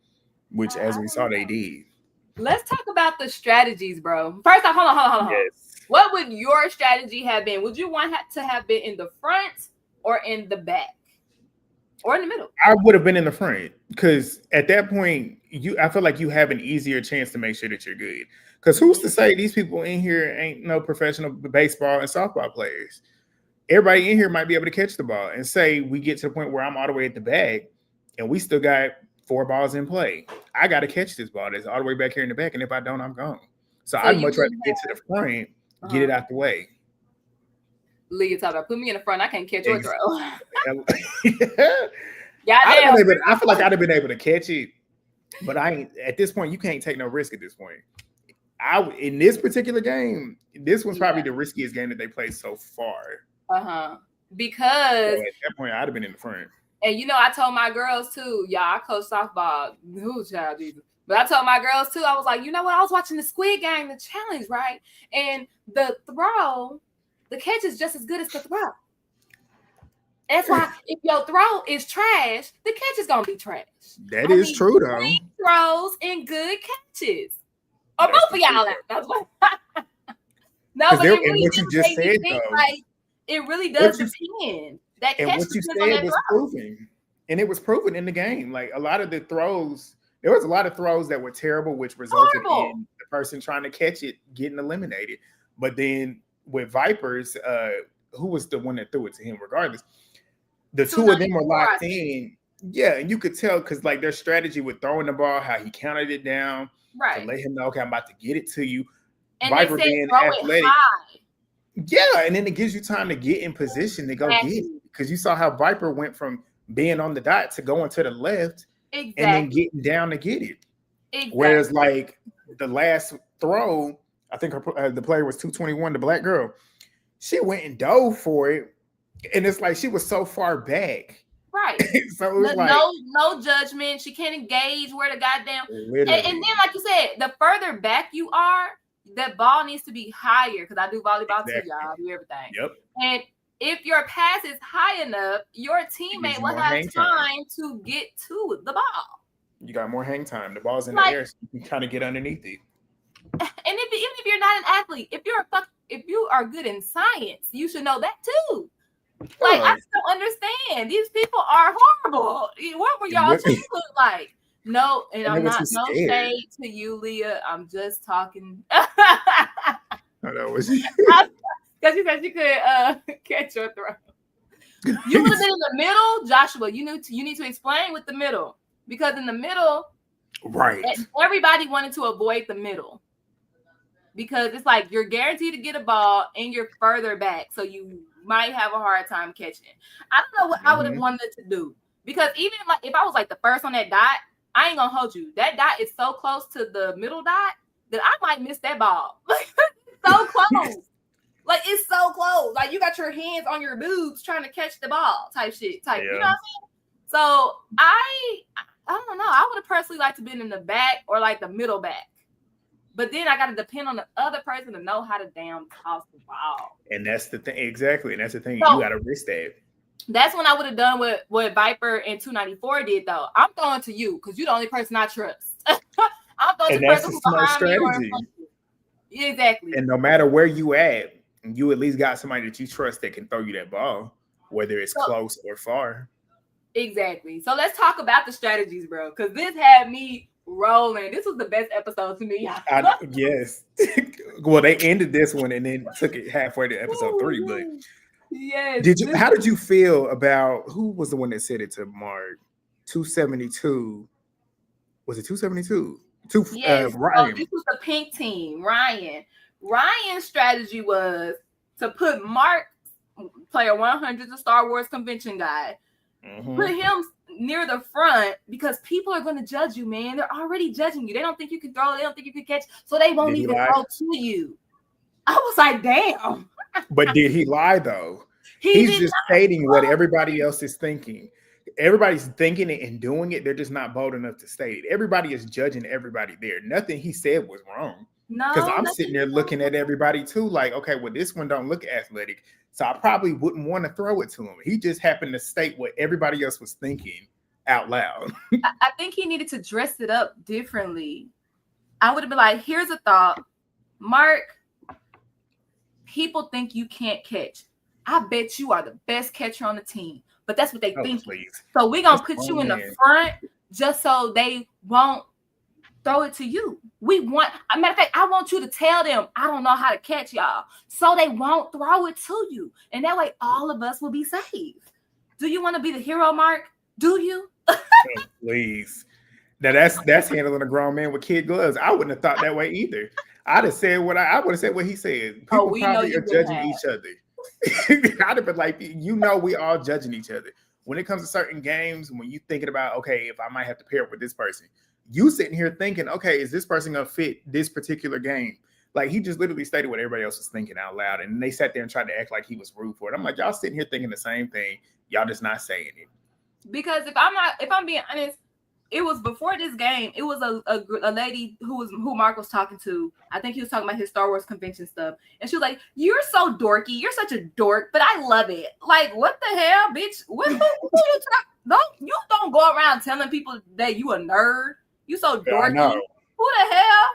which as we saw, they did. Let's talk about the strategies, bro. First off, hold on. Yes. What would your strategy have been? Would you want to have been in the front or in the back? Or in the middle? I would have been in the front because at that point, I feel like you have an easier chance to make sure that you're good. Because who's to say these people in here ain't no professional baseball and softball players? Everybody in here might be able to catch the ball, and say we get to the point where I'm all the way at the back and we still got 4 balls in play. I got to catch this ball that's all the way back here in the back, and if I don't, I'm gone. So I'd much rather get to the front, get it out the way. Leah talking about put me in the front. I can't catch or throw. Yeah, I feel like I'd have been able to catch it, but I ain't at this point. You can't take no risk at this point. In this particular game, this was probably the riskiest game that they played so far. Because at that point, I'd have been in the front. And I told my girls too. Y'all, I coach softball. Ooh, child, Jesus. But I told my girls too. I was like, you know what? I was watching the Squid Game, the challenge, right? And the catch is just as good as the throw. That's why if your throw is trash, the catch is gonna be trash. That is true, though. Throws and good catches, or both of y'all. No, but it really what you just said, though, like it really does depend. That and what you said was proven, and it was proven in the game. Like a lot of the throws, there was a lot of throws that were terrible, which resulted in the person trying to catch it getting eliminated. But then with Vipers, who was the one that threw it to him? Regardless, the two of them were locked in. Yeah, and you could tell because like their strategy with throwing the ball, how he counted it down, right, to let him know, okay, I'm about to get it to you. And Viper being athletic. Yeah, and then it gives you time to get in position to go get it. Because you saw how Viper went from being on the dot to going to the left and then getting down to get it. Whereas like the last throw, I think the player was 221, the black girl. She went and dove for it. And it's like she was so far back. Right. So it was no judgment. She can't engage where the goddamn and then like you said, the further back you are, that ball needs to be higher because I do volleyball too, y'all. I do everything. Yep. And if your pass is high enough, your teammate will have time to get to the ball. You got more hang time. The ball's in the air, so you can kind of get underneath it. And even if you're not an athlete, if you are good in science, you should know that too. Like I just don't understand. These people are horrible. What were y'all look like? No, and I'm not no shade to you, Leah. I'm just talking. That was because you said you could catch your throw. You would have been in the middle, Joshua. You need to explain with the middle, because in the middle, right, everybody wanted to avoid the middle because it's like you're guaranteed to get a ball and you're further back, so you might have a hard time catching. I don't know what I would have wanted to do, because even like if I was like the first on that dot, I ain't gonna hold you. That dot is so close to the middle dot that I might miss that ball. Like so close. Like it's so close. Like you got your hands on your boobs trying to catch the ball type shit. You know what I'm saying? So I don't know. I would have personally liked to been in the back or like the middle back. But then I got to depend on the other person to know how to damn toss the ball. And that's the thing. Exactly. And that's the thing. So, you got to risk that. That's when I would have done what Viper and 294 did, though. I'm throwing to you because you're the only person I trust. I'm throwing to the person who's behind strategy. Me. Exactly. And no matter where you at, you at least got somebody that you trust that can throw you that ball, whether it's close or far. Exactly. So let's talk about the strategies, bro, because this had me rolling. This was the best episode to me. Yes. Well, they ended this one and then took it halfway to episode 3. But yes. How did you feel about who was the one that said it to Mark? 272. Was it 272? Yes. Ryan. This was the pink team, Ryan. Ryan's strategy was to put Mark, player 100, the Star Wars convention guy, put him near the front because people are going to judge you, man. They're already judging you. They don't think you can throw. They don't think you can catch. So they won't even throw to you. I was like, damn. But did he lie, though? He's just stating what everybody else is thinking. Everybody's thinking it and doing it. They're just not bold enough to state it. Everybody is judging everybody there. Nothing he said was wrong. No, because I'm sitting there looking at everybody too, like, okay, well, this one don't look athletic, so I probably wouldn't want to throw it to him. He just happened to state what everybody else was thinking out loud. I think he needed to dress it up differently. I would have been like, here's a thought, Mark. People think you can't catch. I bet you are the best catcher on the team, but that's what they think. Please. So we're gonna put you in the front just so they won't throw it to you. We want, a matter of fact, I want you to tell them I don't know how to catch y'all, so they won't throw it to you, and that way all of us will be safe. Do you want to be the hero, Mark? Do you? Please. Now that's handling a grown man with kid gloves. I wouldn't have thought that way either. I'd have said what I would have said what he said. People probably are judging each other. I'd have been like, we all judging each other. When it comes to certain games, when you thinking about, okay, if I might have to pair up with this person, you sitting here thinking, okay, is this person gonna fit this particular game? Like he just literally stated what everybody else was thinking out loud, and they sat there and tried to act like he was rude for it. I'm like, y'all sitting here thinking the same thing, y'all just not saying it. Because if I'm being honest, it was before this game. It was a lady who Mark was talking to. I think he was talking about his Star Wars convention stuff, and she was like, "You're so dorky. You're such a dork, but I love it." Like, what the hell, bitch? Who you don't go around telling people that you a nerd. You so dorky. Who the hell?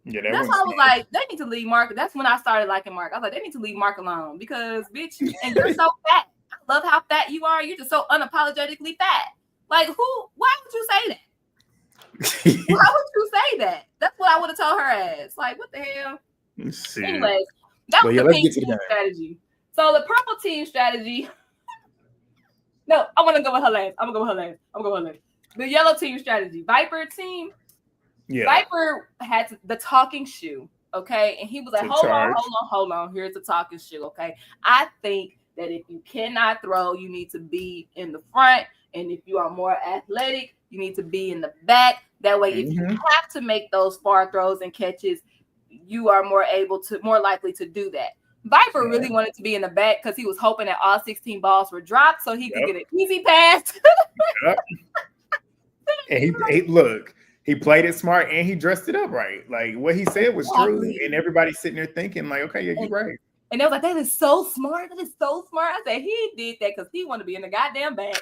Yeah, that's why I was like, they need to leave Mark. That's when I started liking Mark. I was like, they need to leave Mark alone because, bitch, and you're so fat. I love how fat you are. You're just so unapologetically fat. Like, why would you say that? Why would you say that? That's what I would have told her ass. Like, what the hell? Anyways, that was the pink team strategy. So the purple team strategy. No, I want to go with her last. I'm going to go with her last. The yellow team strategy. Viper team. Yeah. Viper had the talking shoe. Okay. And he was like, hold on. Here's the talking shoe. Okay. I think that if you cannot throw, you need to be in the front. And if you are more athletic, you need to be in the back. That way, if you have to make those far throws and catches, you are more likely to do that. Viper really wanted to be in the back because he was hoping that all 16 balls were dropped so he could get an easy pass. And he played it smart and he dressed it up right. Like what he said was true. And everybody's sitting there thinking like, okay, yeah, you're right. And they was like, that is so smart. That is so smart. I said, he did that because he wanted to be in the goddamn back.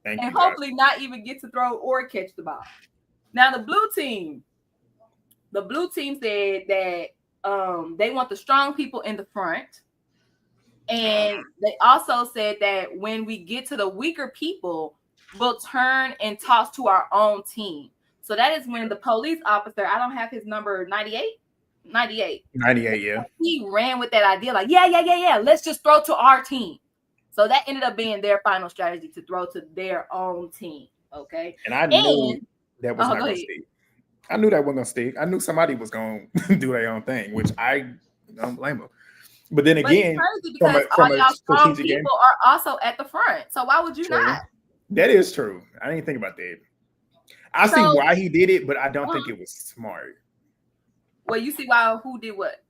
And hopefully not even get to throw or catch the ball. Now, the blue team said that they want the strong people in the front. And they also said that when we get to the weaker people, we'll turn and toss to our own team. So that is when the police officer, I don't have his number, 98, yeah. He ran with that idea like, yeah. Let's just throw to our team. So that ended up being their final strategy to throw to their own team. Okay. And I knew that was not go going to ahead. stick. I knew that wasn't going to stick. I knew somebody was going to do their own thing, which I don't blame them. But then again, it's crazy because from all a y'all strong strategic game, people are also at the front. So why would you not? That is true. I didn't think about that. I see why he did it, but I don't think it was smart. Well, you see why who did what?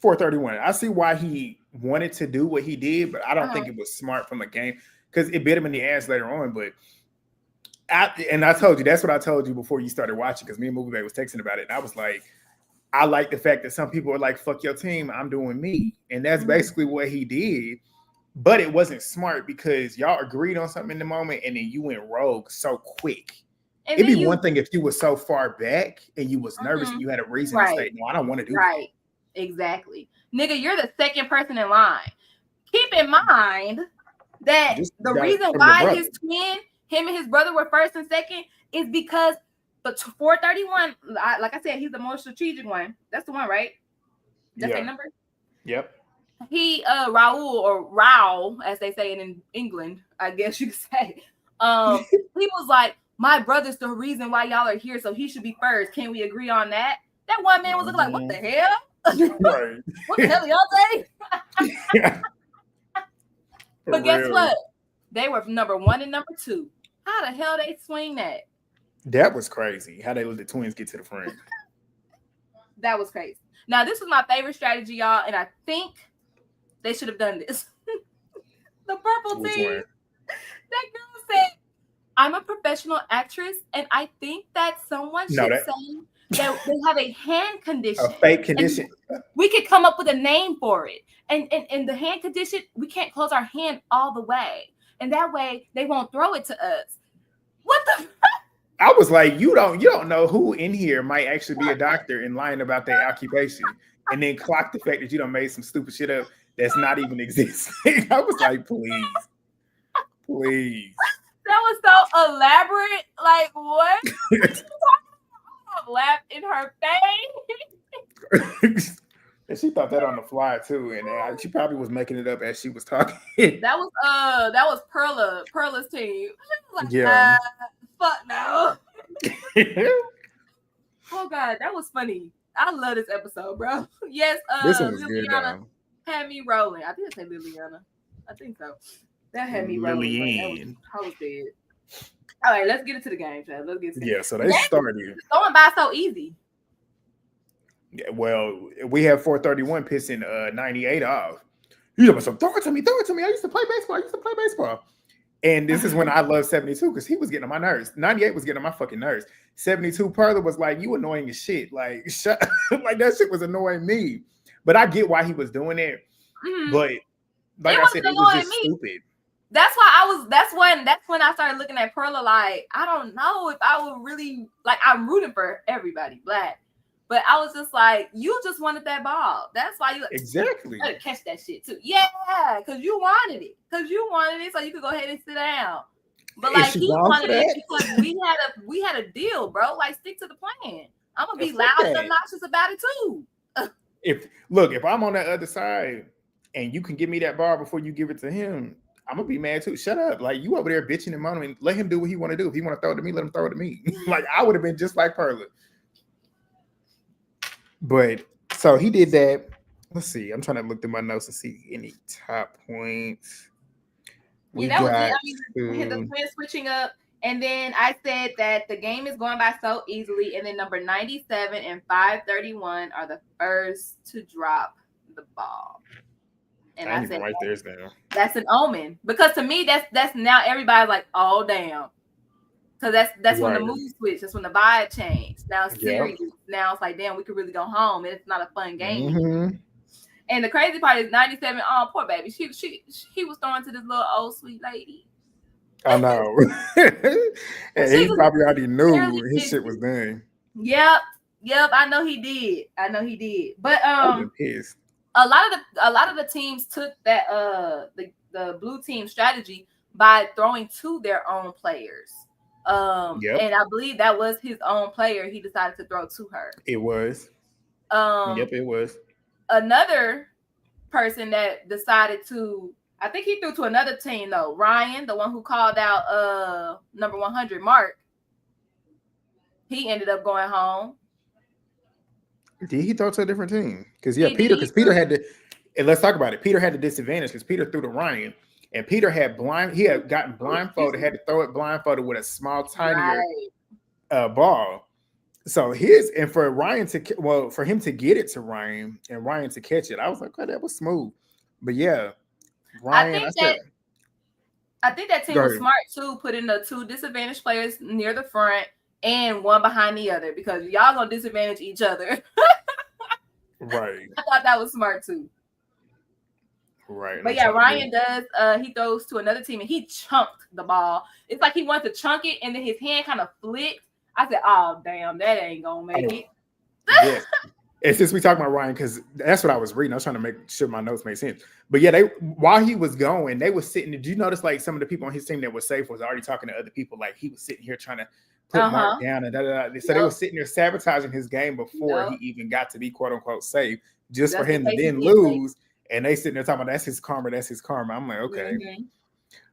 431. I see why he wanted to do what he did, but I don't think it was smart from a game because it bit him in the ass later on. But I told you, that's what I told you before you started watching, because me and Movie Bay was texting about it. And I was like, I like the fact that some people are like, fuck your team, I'm doing me. And that's basically what he did. But it wasn't smart because y'all agreed on something in the moment and then you went rogue so quick. And it'd be one thing if you were so far back and you was nervous and you had a reason to say, no, I don't want to do that. Exactly. Nigga, you're the second person in line. Keep in mind that the reason why his twin, him and his brother were first and second is because the 431, like I said, he's the most strategic one. That's the one, right? That's their number? Yep. He, Raul, or Raul, as they say it in England, I guess you could say, he was like, my brother's the reason why y'all are here, so he should be first. Can we agree on that? That one man was looking like, what the hell? Right. What the hell, y'all say? But guess what? They were number 1 and number 2. How the hell they swing that? That was crazy. How they let the twins get to the front. That was crazy. Now, this was my favorite strategy, y'all, and I think they should have done this. The purple team. That girl said, I'm a professional actress, and I think that someone should say that they have a hand condition. A fake condition. We could come up with a name for it. And the hand condition, we can't close our hand all the way. And that way, they won't throw it to us. What the fuck? I was like, you don't know who in here might actually be a doctor and lying about their occupation, and then clock the fact that you done made some stupid shit up that's not even existing. I was like, please. That was so elaborate. Like, what? Laugh in her face. And she thought that on the fly too, and she probably was making it up as she was talking. That was Perla's team. Like, fuck no. Oh God, that was funny. I love this episode, bro. Yes, this one was Liliana good, had me rolling. I did say Liliana. I think so. That had me rolling. I was dead. All right, let's get into the game, Chad. Let's get to it. So they started. It's going by so easy. Yeah, well, we have 431 pissing 98 off. You know, so throw it to me. I used to play baseball. And this is when I loved 72 because he was getting on my nerves. 98 was getting on my fucking nerves. 72 Perla was like, you annoying as shit. Like, shut like that shit was annoying me. But I get why he was doing it. Mm-hmm. But like I said, it was just stupid. That's why that's when I started looking at Perla like, I don't know if I would really, like, I'm rooting for everybody black. But I was just like, you just wanted that ball. That's why you exactly better catch that shit too. Yeah, because you wanted it. So you could go ahead and sit down. But like he wanted it because we had a deal, bro. Like, stick to the plan. I'm gonna be loud and obnoxious about it too. If I'm on that other side and you can give me that ball before you give it to him, I'm gonna be mad too. Shut up. Like, you over there bitching and moaning. Let him do what he want to do. If he want to throw it to me, let him throw it to me. Like, I would have been just like Perla. But so he did that. Let's see. I'm trying to look through my notes to see any top points. We had the twins switching up, and then I said that the game is going by so easily, and then number 97 and 531 are the first to drop the ball. And I said, that's an omen, because to me that's now everybody's like, oh damn. Because that's when the mood switch. That's when the vibe changed. Now it's serious. Now it's like, damn, we could really go home. And it's not a fun game. Mm-hmm. And the crazy part is 97. Oh, poor baby. He was throwing to this little old sweet lady. I know. And he probably already knew his shit was done. Yep. I know he did. But a lot of the teams took that the blue team strategy by throwing to their own players. And I believe that was his own player he decided to throw to her. It was. It was. Another person that decided to I think he threw to another team though. Ryan, the one who called out number 100, Mark. He ended up going home. Did he throw to a different team? Because He did. Peter had to. And let's talk about it. Peter had the disadvantage because Peter threw to Ryan, and Peter had He had gotten blindfolded, had to throw it blindfolded with a small, tinier ball. So for Ryan for him to get it to Ryan and Ryan to catch it, I was like, oh, that was smooth. But yeah, Ryan, I think that team was smart too, putting the two disadvantaged players near the front and one behind the other because y'all gonna disadvantage each other. Right. I thought that was smart too. Right. But yeah, Ryan does. He throws to another team and he chunked the ball. It's like he wanted to chunk it and then his hand kind of flicked. I said, "Oh damn, that ain't gonna make it." Yeah. And since we talk about Ryan, because that's what I was reading, I was trying to make sure my notes made sense. But yeah, while he was going, they were sitting. Did you notice like some of the people on his team that were safe was already talking to other people? Like he was sitting here trying to put Mark down and So they were sitting there sabotaging his game before he even got to be quote unquote safe, just for him to then lose. And they sitting there talking about that's his karma, that's his karma. I'm like, okay. Mm-hmm.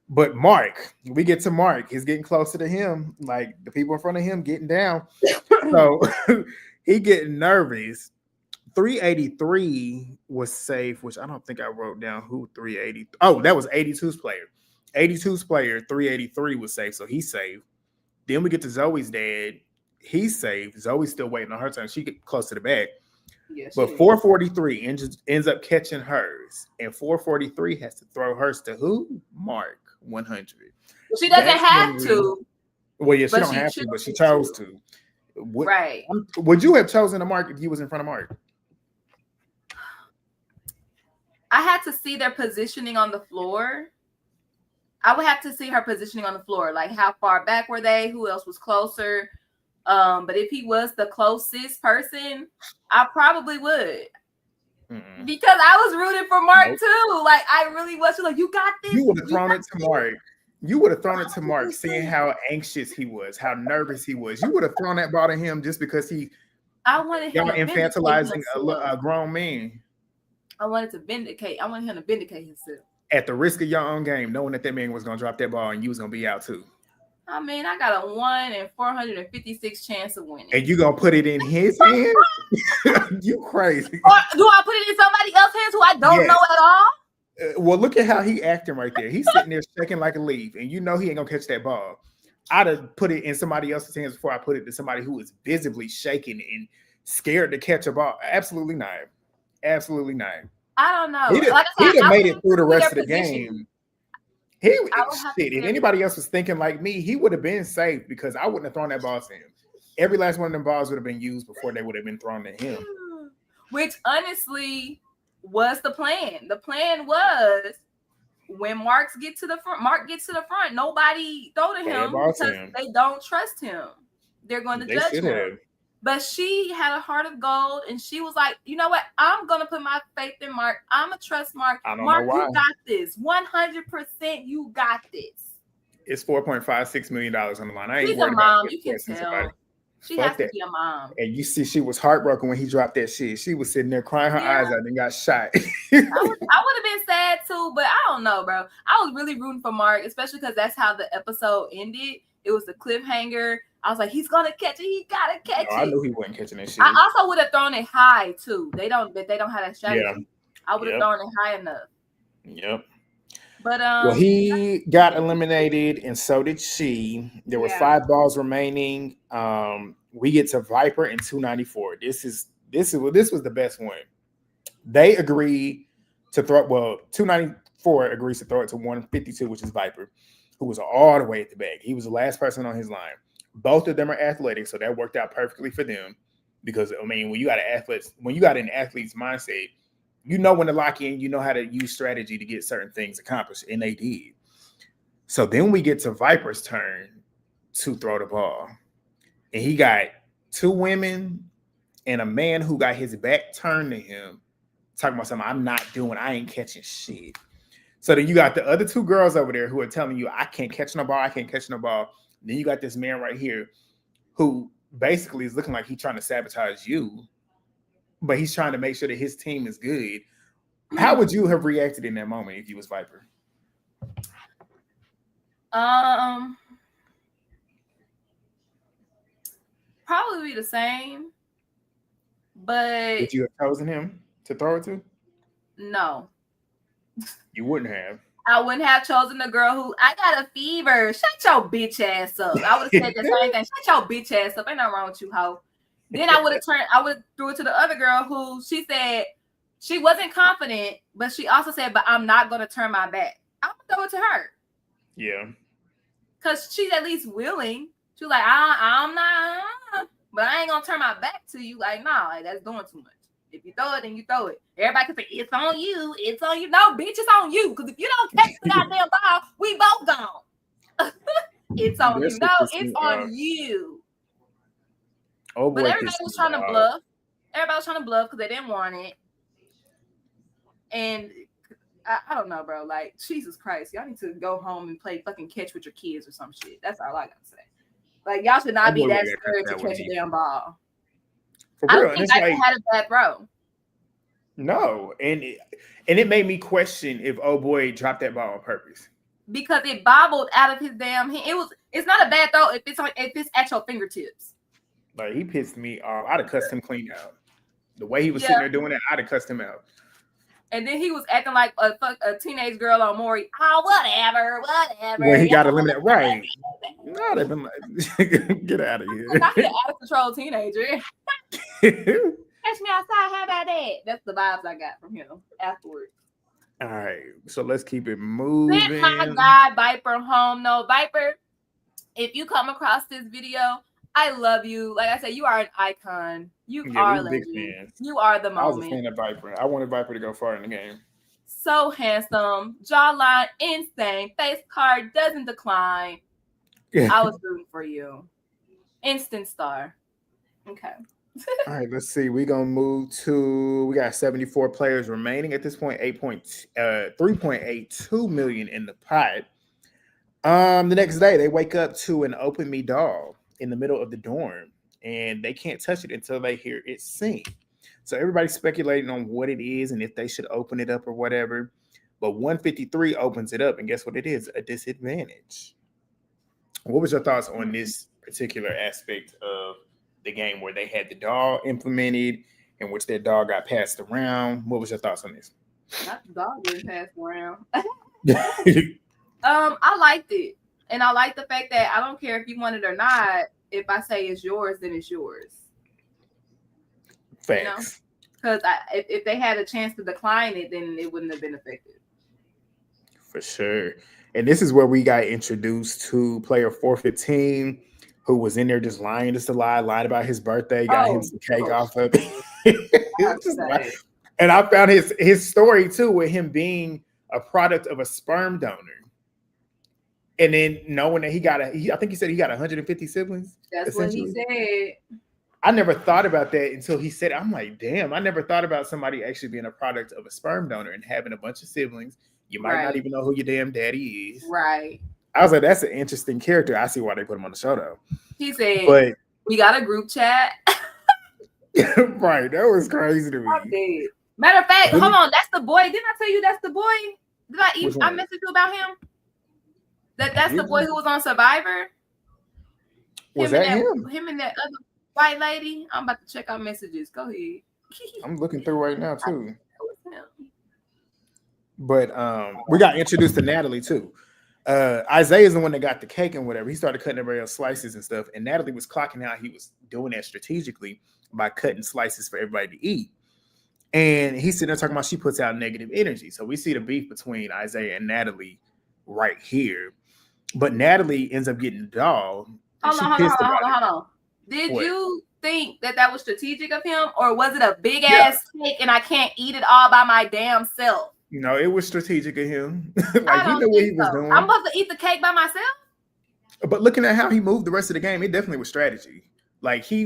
But Mark, we get to Mark. He's getting closer to him. Like the people in front of him getting down. So he getting nervous. 383 was safe, which I don't think I wrote down who 380. Oh, that was 82's player. 82's player, 383 was safe, so he's safe. Then we get to Zoe's dad. He's safe. Zoe's still waiting on her turn. She get close to the back. Yes, but 443 ends up catching hers, and 443 has to throw hers to who? Mark 100. She doesn't have to. Well, yeah, she don't have to, but she chose to. Right. Would you have chosen a Mark if you was in front of Mark? I had to see their positioning on the floor. I would have to see her positioning on the floor, like how far back were they? Who else was closer? But if he was the closest person, I probably would. Mm-mm. Because I was rooting for Mark too. Like I really was like, you got this. You would have thrown it to Mark. You would have thrown it to Mark, seeing how anxious he was, how nervous he was. You would have thrown that ball to him just because I wanted him infantilizing a grown man. I wanted him to vindicate himself. At the risk of your own game, knowing that man was going to drop that ball and you was going to be out too. I mean, I got a 1 in 456 chance of winning. And you going to put it in his hand? You crazy. Or do I put it in somebody else's hands who I don't know at all? Well, look at how he acting right there. He's sitting there shaking like a leaf, and you know he ain't going to catch that ball. I'd have put it in somebody else's hands before I put it to somebody who is visibly shaking and scared to catch a ball. Absolutely not. Absolutely not. I don't know. He'd have made it through the rest of the game. If anybody else was thinking like me, he would have been safe because I wouldn't have thrown that ball to him. Every last one of them balls would have been used before they would have been thrown to him. Which honestly was the plan. The plan was when Mark gets to the front, nobody throw to him because they don't trust him. They're going to judge him. But she had a heart of gold, and she was like, you know what? I'm going to put my faith in Mark. I'm going to trust Mark. Mark, you got this. 100% you got this. It's $4.56 million on the line. She's a mom. You can tell. She has to be a mom. And you see, she was heartbroken when he dropped that shit. She was sitting there crying her eyes out and got shot. I would have been sad too, but I don't know, bro. I was really rooting for Mark, especially because that's how the episode ended. It was the cliffhanger. I was like, he's gonna catch it. He gotta catch it. I knew he wasn't catching that shit. I also would have thrown it high too. They don't have that strategy. Yeah. I would have thrown it high enough. Yep. But well, he got eliminated, and so did she. There were 5 balls remaining. We get to Viper and 294. This was the best one. They agreed to throw. Well, 294 agrees to throw it to 152, which is Viper, who was all the way at the back. He was the last person on his line. Both of them are athletic, so that worked out perfectly for them. Because I mean, when you got an athlete's mindset, you know when to lock in, you know how to use strategy to get certain things accomplished, and they did. So then we get to Viper's turn to throw the ball, and he got 2 women and a man who got his back turned to him, talking about something I ain't catching shit. So then you got the other 2 girls over there who are telling you, I can't catch no ball. Then you got this man right here who basically is looking like he's trying to sabotage you, but he's trying to make sure that his team is good. How would you have reacted in that moment if you was Viper? Probably be the same, but Would you have chosen him to throw it to? no. You wouldn't have. I wouldn't have chosen the girl who I got a fever. Shut your bitch ass up. I would have said the same thing. Shut your bitch ass up. Ain't nothing wrong with you, hoe. Then I would have threw it to the other girl who she said she wasn't confident, but she also said, but I'm not gonna turn my back. I'm gonna throw it to her. Yeah. Cause she's at least willing. She's like, I'm not, but I ain't gonna turn my back to you. Like, nah, like that's doing too much. If you throw it, then you throw it. Everybody can say, it's on you. It's on you. No, bitch, it's on you. Because if you don't catch the goddamn ball, we both gone. It's on you. No, it's on you. Oh boy, but everybody was trying to bluff. Everybody was trying to bluff because they didn't want it. And I don't know, bro. Like, Jesus Christ. Y'all need to go home and play fucking catch with your kids or some shit. That's all I got to say. Like, y'all should not be that scared to catch a damn ball. I don't think I had a bad throw. No, and it made me question if oh boy dropped that ball on purpose because it bobbled out of his damn hand. It's not a bad throw if it's at your fingertips. Like he pissed me off. I'd have cussed him clean out. The way he was sitting there doing it, I'd have cussed him out. And then he was acting like a teenage girl on Maury. Oh, whatever. When he got eliminated, right? No, they've been like, get out of here. Not an out of control teenager. Catch me outside. How about that? That's the vibes I got from him afterwards. All right, so let's keep it moving. Send my guy Viper home. No, Viper, if you come across this video, I love you. Like I said, you are an icon. You are legend. You are the moment. I was a fan of Viper. I wanted Viper to go far in the game. So handsome, jawline insane, face card doesn't decline. I was rooting for you. Instant star. Okay. All right, let's see. We're gonna move to. We got 74 players remaining at this point. 3.82 million in the pot. The next day, they wake up to an open me doll in the middle of the dorm, and they can't touch it until they hear it sing. So everybody's speculating on what it is and if they should open it up or whatever. But 153 opens it up, and guess what it is? A disadvantage. What was your thoughts on this particular aspect of the game where they had the doll implemented in which their dog got passed around? What was your thoughts on this? Not the dog getting passed around. I liked it. And I like the fact that I don't care if you want it or not. If I say it's yours, then it's yours. Facts. Because if they had a chance to decline it, then it wouldn't have been effective. For sure. And this is where we got introduced to player 415, who was in there just lying just to lie, lied about his birthday, got him some cake off of it. And I found his story too, with him being a product of a sperm donor. And then knowing that I think he said he got 150 siblings. That's what he said. I never thought about that until he said it. I'm like, damn, I never thought about somebody actually being a product of a sperm donor and having a bunch of siblings. You might not even know who your damn daddy is. Right. I was like, that's an interesting character. I see why they put him on the show, though. He said, but we got a group chat. Right. That was crazy to me. I'm dead. Matter of fact, hold on. That's the boy. Didn't I tell you that's the boy? Did I message you about him? That's the boy who was on Survivor? Was that him? Him and that other white lady? I'm about to check our messages. Go ahead. I'm looking through right now, too. But we got introduced to Natalie, too. Isaiah is the one that got the cake and whatever. He started cutting everybody else slices and stuff. And Natalie was clocking out he was doing that strategically by cutting slices for everybody to eat. And he's sitting there talking about she puts out negative energy. So we see the beef between Isaiah and Natalie right here. But Natalie ends up getting the doll. Hold on. Did you think that was strategic of him? Or was it a big ass cake and I can't eat it all by my damn self? No, it was strategic of him. Like he knew what he was doing. I'm supposed to eat the cake by myself? But looking at how he moved the rest of the game, it definitely was strategy. Like he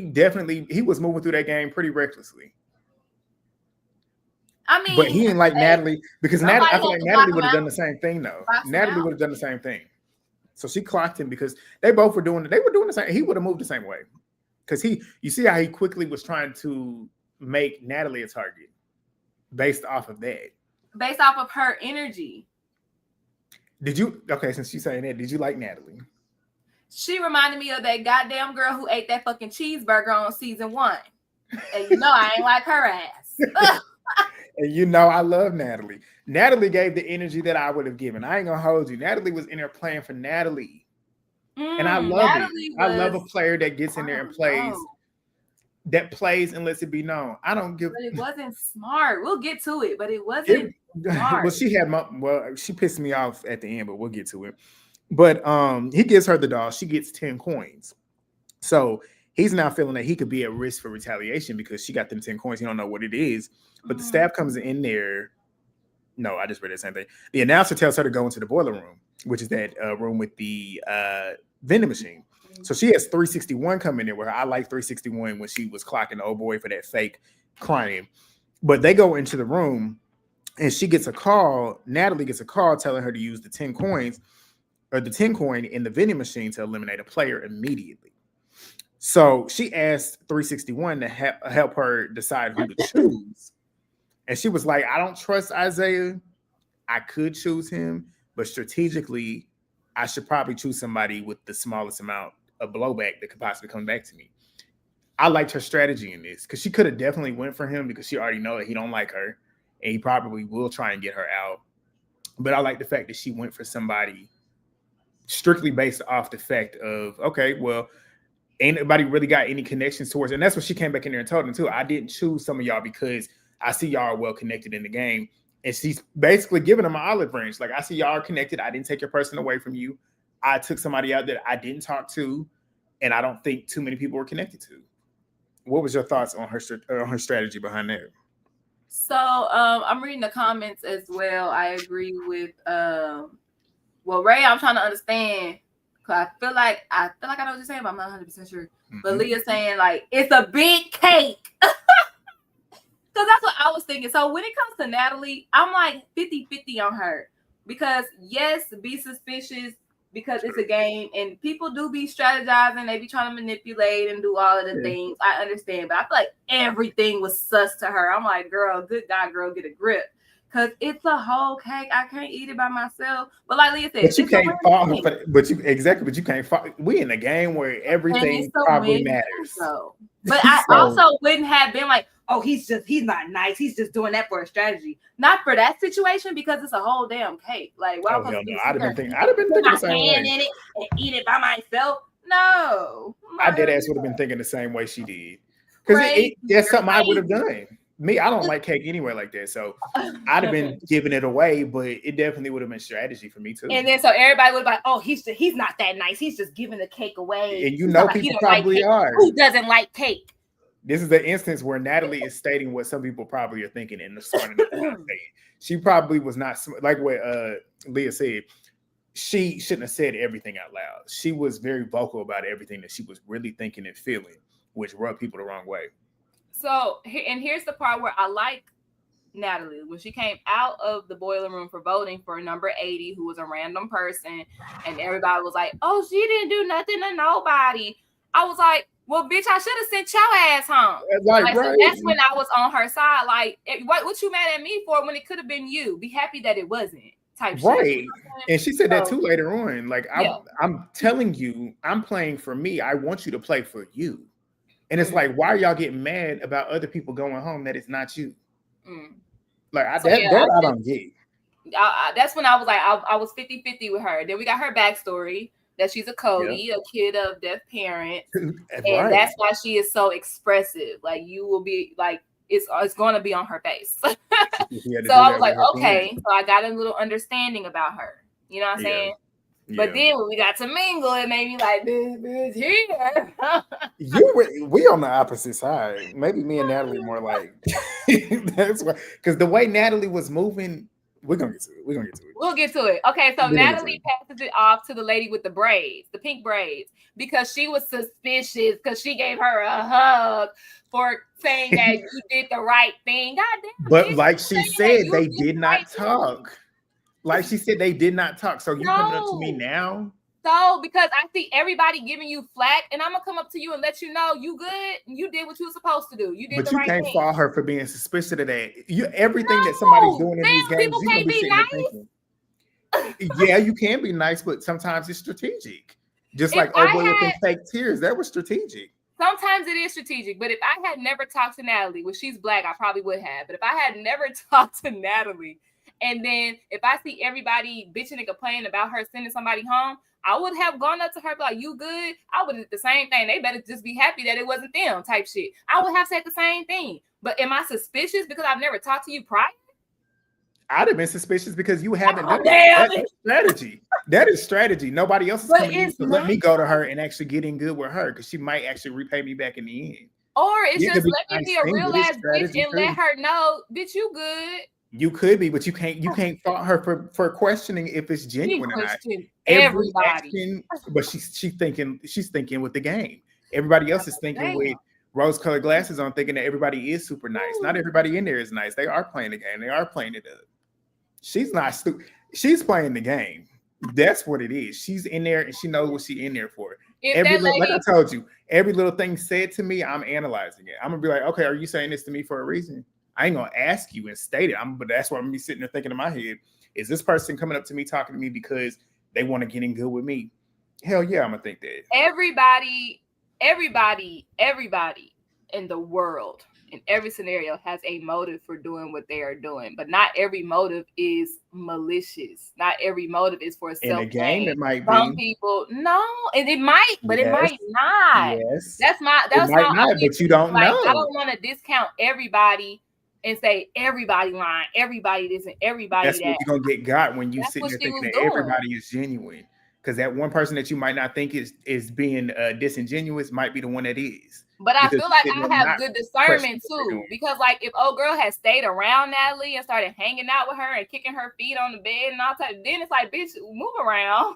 was moving through that game pretty recklessly. I mean, but he didn't like Natalie because I feel like Natalie would have done the same thing though. Natalie would have done the same thing. So she clocked him because they both were doing the same. He would have moved the same way. Because you see how he quickly was trying to make Natalie a target based off of that. based off of her energy. Did you? Okay, since you saying that, did you like Natalie? She reminded me of that goddamn girl who ate that fucking cheeseburger on season 1. And you know I ain't like her ass. And you know I love Natalie. Natalie gave the energy that I would have given. I ain't gonna hold you. Natalie was in there playing for Natalie. And I love it. I love a player that gets in there and plays and lets it be known. I don't give. But it wasn't smart. We'll get to it, but it wasn't smart. Well, she pissed me off at the end, but we'll get to it. But he gives her the doll. She gets 10 coins. So he's now feeling that he could be at risk for retaliation because she got them 10 coins. He don't know what it is. But the staff comes in there. No, I just read the same thing. The announcer tells her to go into the boiler room, which is that room with the vending machine. So she has 361 come in there with her. I like 361 when she was clocking the old boy for that fake crying. But they go into the room and she gets a call. Natalie gets a call telling her to use the 10 coins or the 10 coin in the vending machine to eliminate a player immediately. So she asked 361 to help her decide who to choose. And she was like, I don't trust Isaiah. I could choose him, but strategically, I should probably choose somebody with the smallest amount of blowback that could possibly come back to me. I liked her strategy in this because she could have definitely went for him because she already know that he don't like her and he probably will try and get her out. But I like the fact that she went for somebody strictly based off the fact of, okay, well, ain't nobody really got any connections towards it. And that's what she came back in there and told them too. I didn't choose some of y'all because I see y'all are well connected in the game. And she's basically giving them an olive branch. Like, I see y'all are connected. I didn't take your person away from you. I took somebody out that I didn't talk to, and I don't think too many people were connected to. What was your thoughts on her strategy behind that? So I'm reading the comments as well. I agree with well, Ray, I'm trying to understand. Cause I feel like I know what you're saying, but I'm not 100% sure. Mm-hmm. But Leah's saying like it's a big cake. Because that's what I was thinking. So when it comes to Natalie, I'm like 50-50 on her. Because yes, be suspicious because it's a game and people do be strategizing. They be trying to manipulate and do all of the things. I understand. But I feel like everything was sus to her. I'm like, girl, good God, girl, get a grip. Because it's a whole cake. I can't eat it by myself. But like Leah said, but you can't fall. But you can't fall. We in a game where everything probably matters. So. But I also wouldn't have been like, oh, he's not nice. He's just doing that for a strategy. Not for that situation because it's a whole damn cake. Like, why I'd have been thinking the same way. In it and eat it by myself. No. I dead ass would have been thinking the same way she did. Because that's something I would have done. Me, I don't like cake anyway like that. So I'd have been giving it away, but it definitely would have been strategy for me too. And then so everybody would be like, oh, he's not that nice. He's just giving the cake away. And you know people probably are. Who doesn't like cake? This is the instance where Natalie is stating what some people probably are thinking and starting to say. She probably was not like what Leah said. She shouldn't have said everything out loud. She was very vocal about everything that she was really thinking and feeling, which rubbed people the wrong way. So, and here's the part where I like Natalie. When she came out of the boiler room for voting for number 80, who was a random person, and everybody was like, oh, she didn't do nothing to nobody. I was like, well, bitch, I should have sent your ass home. Right. So that's when I was on her side. Like, what you mad at me for when it could have been you? Be happy that it wasn't. Type right. Shit. And she said that too later on. Like, I'm telling you, I'm playing for me. I want you to play for you. And it's like, why are y'all getting mad about other people going home that it's not you? Like, I don't get. That's when I was like, I was 50-50 with her. Then we got her backstory that she's a Cody, a kid of deaf parents. And that's why she is so expressive. Like, you will be like, it's going to be on her face. So I was like, okay. So I got a little understanding about her. You know what I'm saying? But then when we got to mingle, it made me like, bitch here. We on the opposite side. Maybe me and Natalie more like that's why, because the way Natalie was moving, we're gonna get to it. We'll get to it. Okay, so Natalie passes it off to the lady with the braids, the pink braids, because she was suspicious because she gave her a hug for saying that you did the right thing. Goddamn. But like she said, they did not talk. Like she said, they did not talk. So you coming up to me now? so because I see everybody giving you flack, and I'm gonna come up to you and let you know you good. You did what you were supposed to do. You did But the you right can't thing. fault her for being suspicious of that. Everything that somebody's doing in Damn, these games, people you're gonna can't be be sitting there nice. thinking. Yeah, you can be nice, but sometimes it's strategic. Just If like oh boy I with them had, fake tears, that was strategic. sometimes it is strategic, but if I had never talked to Natalie, well, she's black, I probably would have. But if I had never talked to Natalie, and then if I see everybody bitching and complaining about her sending somebody home, I would have gone up to her like, "You good?" I would have did the same thing. They better just be happy that it wasn't them, type shit. I would have said the same thing. But am I suspicious because I've never talked to you prior? I'd have been suspicious because you haven't done it. Damn That's strategy. That is strategy. Nobody else is But coming to you it's to let me not. go to her and actually get in good with her because she might actually repay me back in the end. Or it's Yeah, it could just be let a me nice be a thing, real but it's ass bitch strategy and too. let her know, bitch, you good. You could be, but you can't fault her for questioning if it's She genuine or not. questioned Every everybody. action, but she's thinking with the game. Everybody else is thinking Damn. with rose-colored glasses on, thinking that everybody is super nice. Not everybody in there is nice. They are playing the game. They are playing it up. She's not stupid. She's playing the game. That's what it is. She's in there and she knows what she's in there for. If that lady, like I told you, every little thing said to me, I'm analyzing it. I'm gonna be like, okay, are you saying this to me for a reason? I ain't gonna ask you and state it. But that's what I'm gonna be sitting there thinking in my head. Is this person coming up to me talking to me because they want to get in good with me? Hell yeah, I'm gonna think that. everybody in the world, in every scenario, has a motive for doing what they are doing, but not every motive is malicious. Not every motive is for In a game, self-gain. it might Some be. people, no, and it might, but it Yes, might not. yes. That's It my might not, only but you thing. don't Like, I know. don't want to discount everybody and say everybody lying, everybody this, and everybody That's what that. you're gonna get got when you That's sitting what there she thinking was that doing. everybody is genuine. Because that one person that you might not think is being disingenuous might be the one that is. But I Because feel you're like sitting I there have not good questioning discernment what they're too. doing. Because like if old girl had stayed around Natalie and started hanging out with her and kicking her feet on the bed and all that, then it's like, bitch, move around.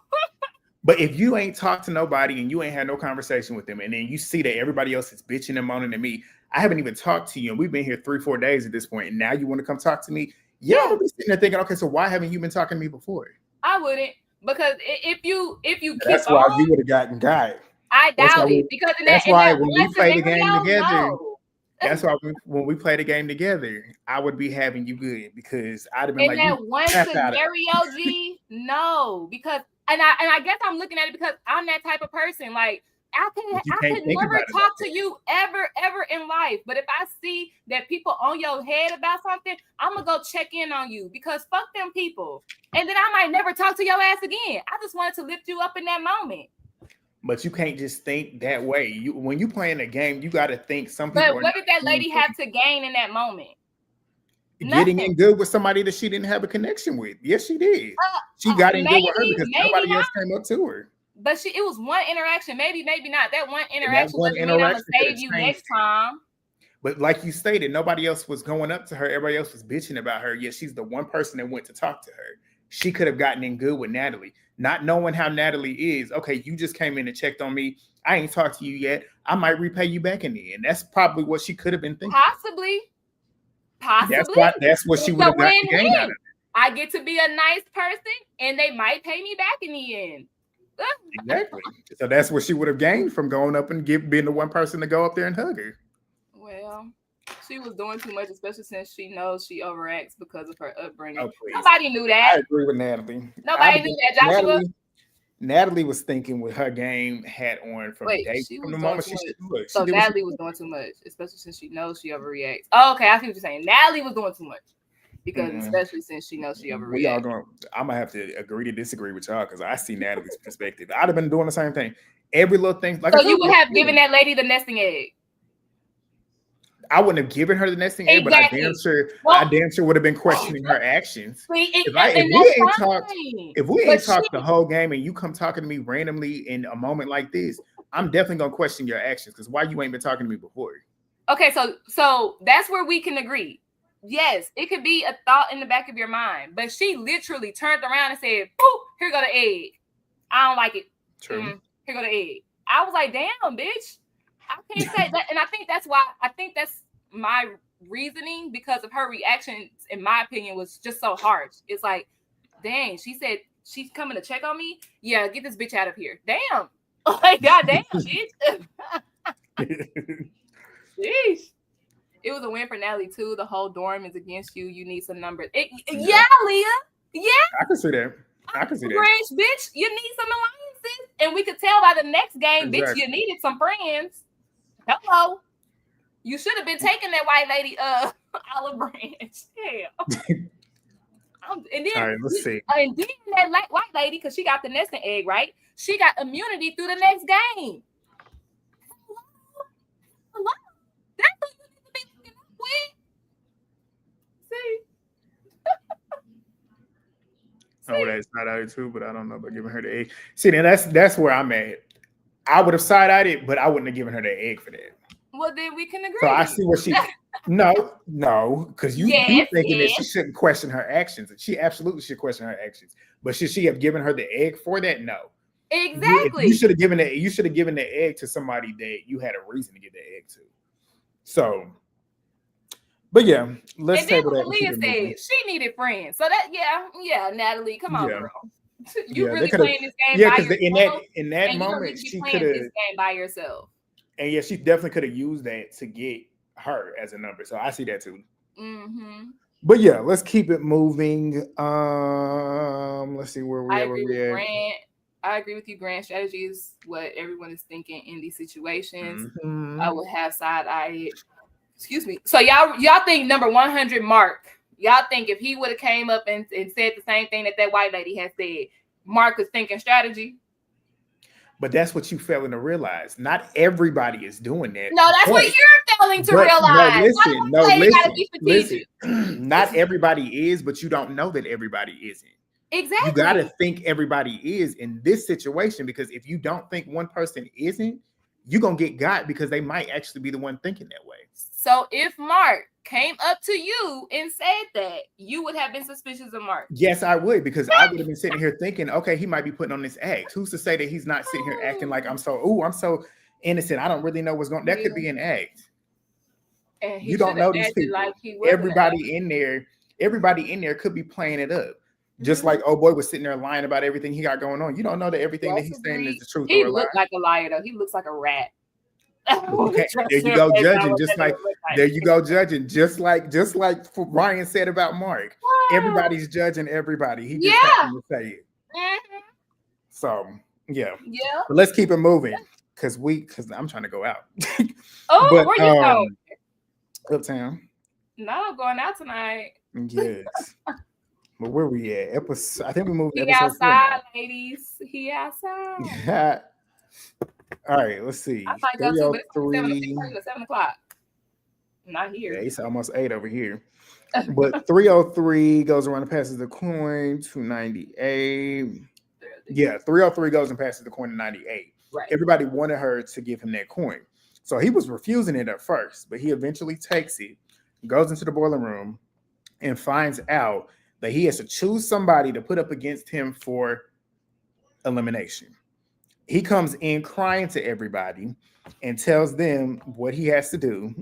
But if you ain't talked to nobody and you ain't had no conversation with them, and then you see that everybody else is bitching and moaning at me, I haven't even talked to you, and we've been here 3-4 days at this point, and now you want to come talk to me? Yeah, I'm gonna be sitting there thinking, okay, so why haven't you been talking to me before? I wouldn't, because if you keep That's why on, you would have gotten got. I That's doubt why it. Because in that's that why when we one play the scenario, game together, no. that's why when we play the game together, I would be having you good because I'd have been In like, that you one crap out of her. scenario, G, no, because I guess I'm looking at it because I'm that type of person. Like I But you could can't think never about it talk like to that. you ever in life. But if I see that people on your head about something, I'm gonna go check in on you because fuck them people. And then I might never talk to your ass again. I just wanted to lift you up in that moment. But you can't just think that way. You when you playing a game, you got to think some people But are what not did that doing lady things. have to gain in that moment? Getting Nothing. in good with somebody that she didn't have a connection with. Yes, she did. She got in good with her because maybe nobody not. else came up to her. But it was one interaction. Maybe not. That one And that interaction one doesn't mean I'm gonna interaction could have save you changed next time. But like you stated, nobody else was going up to her. Everybody else was bitching about her. Yet she's the one person that went to talk to her. She could have gotten in good with Natalie, not knowing how Natalie is. Okay, you just came in and checked on me. I ain't talked to you yet. I might repay you back in the end. That's probably what she could have been thinking. Possibly. That's what she It's would a have gotten gained out of win-win. it. I get to be a nice person, and they might pay me back in the end. Exactly. So that's what she would have gained from going up and being the one person to go up there and hug her. Well, she was doing too much, especially since she knows she overacts because of her upbringing. Oh, please. Nobody knew that. I agree with Natalie. Nobody knew that, Joshua. Natalie was thinking with her game hat on from the moment she said, look. So Natalie was doing too much, especially since she knows she overreacts. Oh, okay, I see what you're saying. Natalie was doing too much. Because especially since she knows she overreacts. I'm gonna have to agree to disagree with y'all because I see Natalie's perspective. I'd have been doing the same thing. Every little thing. Like so you would have given that lady the nesting egg. I wouldn't have given her the nesting egg, but I damn sure would have been questioning her actions. If we ain't talked the whole game and you come talking to me randomly in a moment like this, I'm definitely gonna question your actions because why you ain't been talking to me before. Okay, so that's where we can agree. Yes, it could be a thought in the back of your mind, but she literally turned around and said, "Boop, here go the egg. I don't like it. True. Here go the egg." I was like, "Damn, bitch." I can't say that, and I think that's my reasoning because of her reaction. In my opinion, was just so harsh. It's like, dang, she said she's coming to check on me. Yeah, get this bitch out of here. Damn. Like, goddamn, bitch. Sheesh. It was a win for Natalie too. The whole dorm is against you. You need some numbers. Yeah, Leah. Yeah. I can see that. I can see that. Grinch, bitch, you need some alliances. And we could tell by the next game, Exactly. bitch, you needed some friends. Hello. You should have been taking that white lady olive branch. Hell. And then, all right, let's see. And then that white lady, because she got the nesting egg, right? She got immunity through the next game. Hello? That's what you need to be looking up with. See? Oh, that's side eyed too, but I don't know about giving her the egg. See, then that's where I'm at. I would have side eyed it, but I wouldn't have given her the egg for that. Well, then we can agree. So I see what she. No, because you thinking that she shouldn't question her actions. She absolutely should question her actions. But should she have given her the egg for that? No. Exactly. You should have given it. You should have given the egg to somebody that you had a reason to give the egg to. So, but yeah, let's table that. Leah said she needed friends. So that Natalie, come on, girl. You really playing this game by yourself? in that moment she could have this game by yourself. And yeah, she definitely could have used that to get her as a number. So I see that too. Mm-hmm. But yeah, let's keep it moving. Let's see where we are. I agree with you. Grand strategy is what everyone is thinking in these situations. Mm-hmm. I would have side-eyed. Excuse me. So y'all think number 100 Mark. Y'all think if he would have came up and said the same thing that white lady has said, Mark was thinking strategy? But that's what you failing to realize. Not everybody is doing that. No, that's what you're failing to realize. Listen. Not everybody is, but you don't know that everybody isn't. Exactly. You got to think everybody is in this situation, because if you don't think one person isn't, you're going to get got because they might actually be the one thinking that way. So if Mark came up to you and said that, you would have been suspicious of Mark? Yes, I would, because I would have been sitting here thinking, okay, he might be putting on this act. Who's to say that he's not sitting here acting like I'm so innocent. I don't really know what's going on. That could be an act. And you don't know these people. Like everybody in there could be playing it up. Just like old boy was sitting there lying about everything he got going on. You don't know that everything that he's saying is the truth. He looked like a liar, though. He looks like a rat. Okay, there you go judging. There you go judging. Just like Ryan said about Mark. Everybody's judging everybody. He just happened to say it. Mm-hmm. So yeah. But let's keep it moving because I'm trying to go out. Where you going? Uptown. No, I'm going out tonight. Yes. But where we at? I think we moved. He outside, ladies. He outside. Yeah. All right, let's see. I might go too, but it's 7 o'clock. Not here. Yeah, it's almost 8 over here. But 303 goes around and passes the coin to 98. Yeah, 303 goes and passes the coin to 98. Right. Everybody wanted her to give him that coin. So he was refusing it at first, but he eventually takes it, goes into the boiler room, and finds out that he has to choose somebody to put up against him for elimination. He comes in crying to everybody and tells them what he has to do.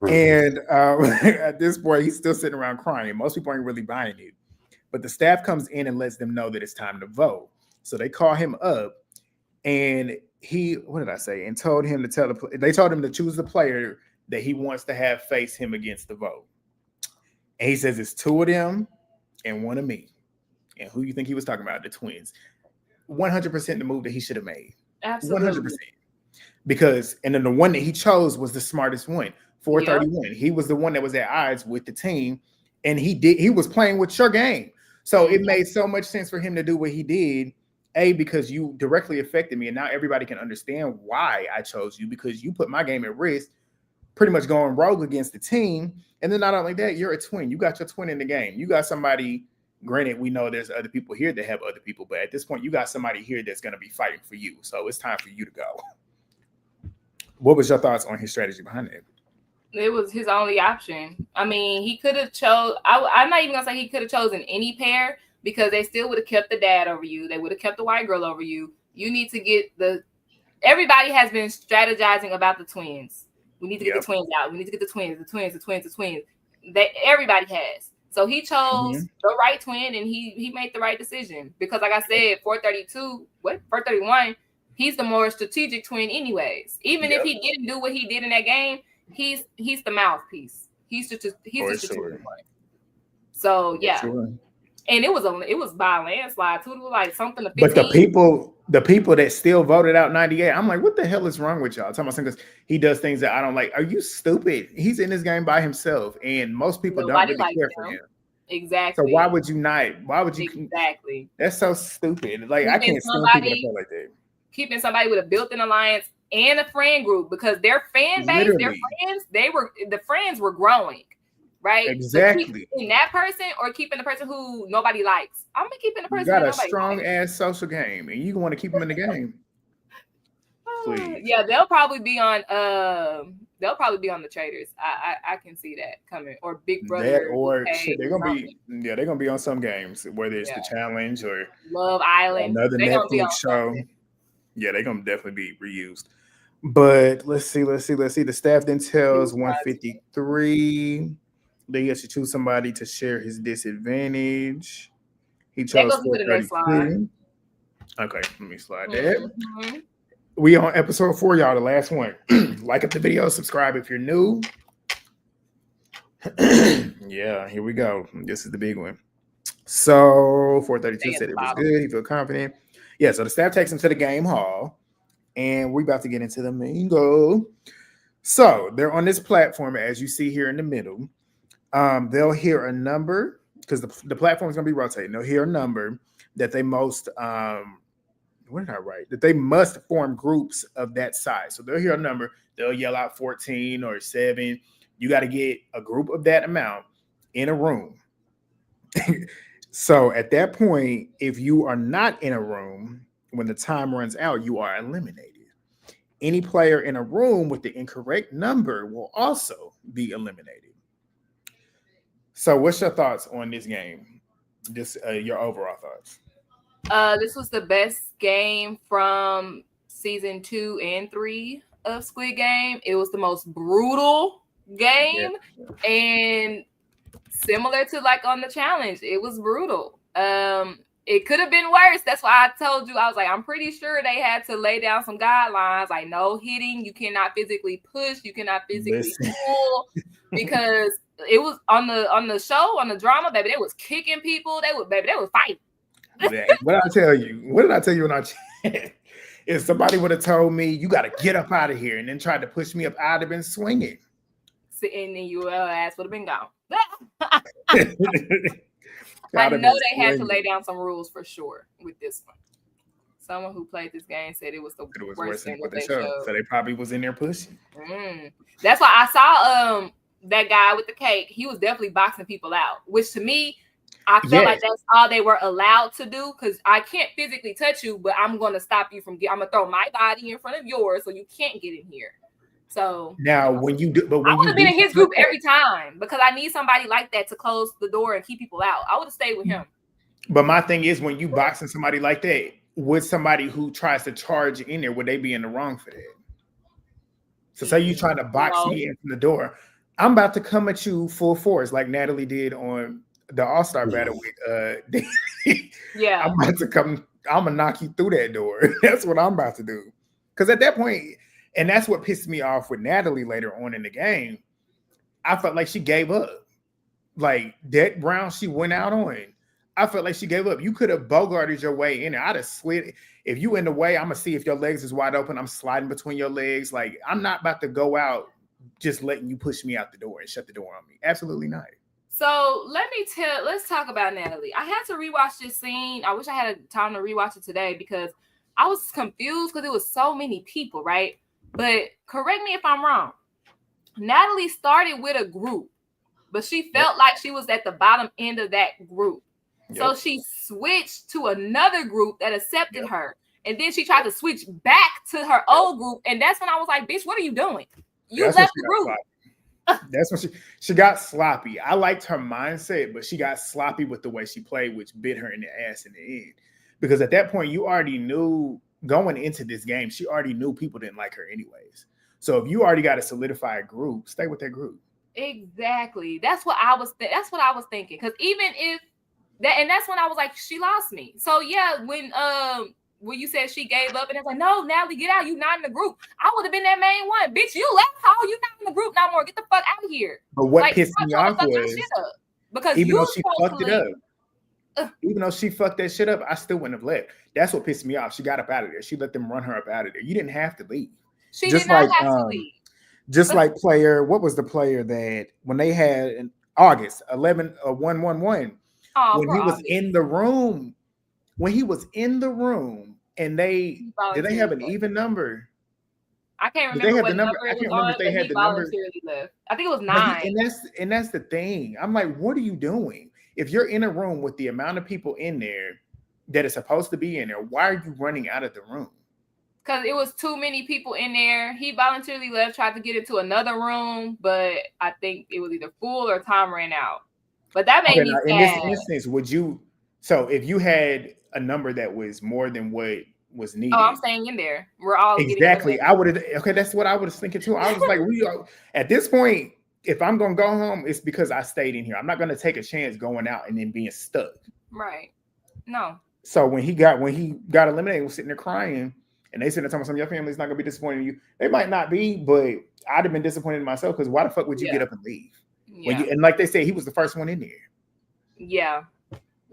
And at this point, he's still sitting around crying. Most people ain't really buying it. But the staff comes in and lets them know that it's time to vote. So they call him up, and and told him they told him to choose the player that he wants to have face him against the vote. And he says it's 2 of them and 1 of me. And who you think he was talking about? The twins. 100% the move that he should have made. Absolutely. 100%. Because, and then the one that he chose was the smartest one. 431. Yep. He was the one that was at odds with the team, and he was playing with your game. So it made so much sense for him to do what he did. Because you directly affected me, and now everybody can understand why I chose you, because you put my game at risk, pretty much going rogue against the team. And then not only that, you're a twin. You got your twin in the game. You got somebody. Granted, we know there's other people here that have other people, but at this point, you got somebody here that's going to be fighting for you. So it's time for you to go. What was your thoughts on his strategy behind it? It was his only option. I mean, he could have chose. I'm not even going to say he could have chosen any pair, because they still would have kept the dad over you. They would have kept the white girl over you. You need to get everybody has been strategizing about the twins. We need to get the twins out. We need to get the twins. Everybody has. So he chose Mhm. the right twin, and he made the right decision because, like I said, 431, he's the more strategic twin, anyways. Even if Yep, he didn't do what he did in that game, he's the mouthpiece. He's the for strategic sure. one. So For yeah, sure. and it was by a landslide too. It was like something to But the 15. people that still voted out 98, I'm like, what the hell is wrong with y'all? Talking about because he does things that I don't like. Are you stupid? He's in this game by himself, and most people don't Nobody really likes care for him. him. So why Exactly. would you not? Why would you? Exactly. That's so stupid. Like I Keeping can't stand people that somebody feel like that. keeping somebody with a built-in alliance and a friend group because their fan base, their Literally, friends, the friends were growing, right? But exactly. keeping that person or keeping the person who nobody likes. I'm gonna keep the You person got that a nobody strong likes. ass social game, and you want to keep them in the game. Please. Yeah, they'll probably be on the traders. I can see that coming. Or Big That Brother or UK shit, they're or gonna be something. they're gonna be on some games, whether it's Yeah. the challenge or Love Island. another They're gonna be on Netflix show. something. Yeah, they're gonna definitely be reused. But let's see. The staff then tells 153. Then he has to choose somebody to share his disadvantage. He That chose goes into the next slide. 432. Okay, let me slide that. Mm-hmm. We on episode 4, y'all, the last one. Like up the video, subscribe if you're new. Yeah, here we go. This is the big one. So 432 said it was good. He felt confident. Yeah, so the staff takes him to the game hall, and we're about to get into the main goal. So they're on this platform, as you see here in the middle. They'll hear a number because the platform is going to be rotating. They'll hear a number that they most what did I write? That they must form groups of that size. So they'll hear a number. They'll yell out 14 or 7. You got to get a group of that amount in a room. So at that point, if you are not in a room when the time runs out, you are eliminated. Any player in a room with the incorrect number will also be eliminated. So what's your thoughts on this game? Just your overall thoughts. This was the best game from season 2 and 3 of Squid Game. It was the most brutal game, and similar to like on the challenge, it was brutal. It could have been worse. That's why I told you, I was like, I'm pretty sure they had to lay down some guidelines, like no hitting, you cannot physically push, you cannot physically pull, because it was on the show, on the drama, baby, they was kicking people, they was fighting. What did I tell you? What did I tell you in our chat? If somebody would have told me you got to get up out of here and then tried to push me up, I'd have been swinging. And then your ass would have been gone. I know they had to lay down some rules for sure with this one. Someone who played this game said it was the worst thing that they showed. So they probably was in there pushing. That's why I saw that guy with the cake. He was definitely boxing people out, which to me, I felt like that's all they were allowed to do, because I can't physically touch you, but I'm going to stop you from I'm going to throw my body in front of yours so you can't get in here. So now when you do, but when I would have been in his group every time, because I need somebody like that to close the door and keep people out. I would have stayed with him. But my thing is, when you boxing somebody like that, would somebody who tries to charge in there, would they be in the wrong for that? So say you trying to box me in from the door, I'm about to come at you full force like Natalie did on the All-Star battle with yeah. I'm about to come, I'm gonna knock you through that door. That's what I'm about to do. Because at that point, and that's what pissed me off with Natalie later on in the game, I felt like she gave up. Like that round she went out on, I felt like she gave up. You could have bogarted your way in there. I'd have slid. If you in the way, I'm gonna see if your legs is wide open. I'm sliding between your legs. Like I'm not about to go out just letting you push me out the door and shut the door on me. Absolutely not. So let's talk about Natalie. I had to rewatch this scene. I wish I had time to rewatch it today because I was confused because it was so many people, right? But correct me if I'm wrong. Natalie started with a group, but she felt like she was at the bottom end of that group. So she switched to another group that accepted her. And then she tried to switch back to her old group. And that's when I was like, bitch, what are you doing? You left the group. That's when she got sloppy. I liked her mindset, but she got sloppy with the way she played, which bit her in the ass in the end. Because at that point, you already knew going into this game, she already knew people didn't like her anyways. So if you already got a solidified group, stay with that group. Exactly. That's what I was. That's what I was thinking. Because even if that, and that's when I was like, she lost me. So yeah, when you said she gave up, and it's like, no, Natalie, get out. You not in the group. I would have been that main one, bitch. You left. How you not in the group no more? Get the fuck out of here. But what Like, pissed stop me trying to off fuck your was, shit up because even though you she supposed fucked to it up, leave. even though she fucked that shit up, I still wouldn't have left. That's what pissed me off. She got up out of there. She let them run her up out of there. You didn't have to leave. She did Just not like have to leave. just like player, what was the player that when they had in August 111 Oh, when poor he was August. in the room, and they did they have Voluntarily an left. even number? I can't Did they remember have what the number? number I it was can't remember if on, they but had he the number. voluntarily left. I think it was But 9. that's the thing. I'm like, what are you doing? If you're in a room with the amount of people in there that is supposed to be in there, why are you running out of the room? Because it was too many people in there. He voluntarily left, tried to get into another room, but I think it was either full or time ran out. But that made Okay, me now in this sad. instance, would you? So if you had a number that was more than what was Oh, I'm needed, staying in there. We're all getting exactly, eliminated. I would have. Okay, that's what I was thinking too. I was like, we are at this point. If I'm gonna go home, it's because I stayed in here. I'm not gonna take a chance going out and then being stuck. Right. No. So when he got eliminated, was sitting there crying, and they said, "Some of your family's not gonna be disappointed in you." They might not be, but I'd have been disappointed in myself because why the fuck would you Yeah. get up and leave? When Yeah. you and like they said, he was the first one in there. Yeah.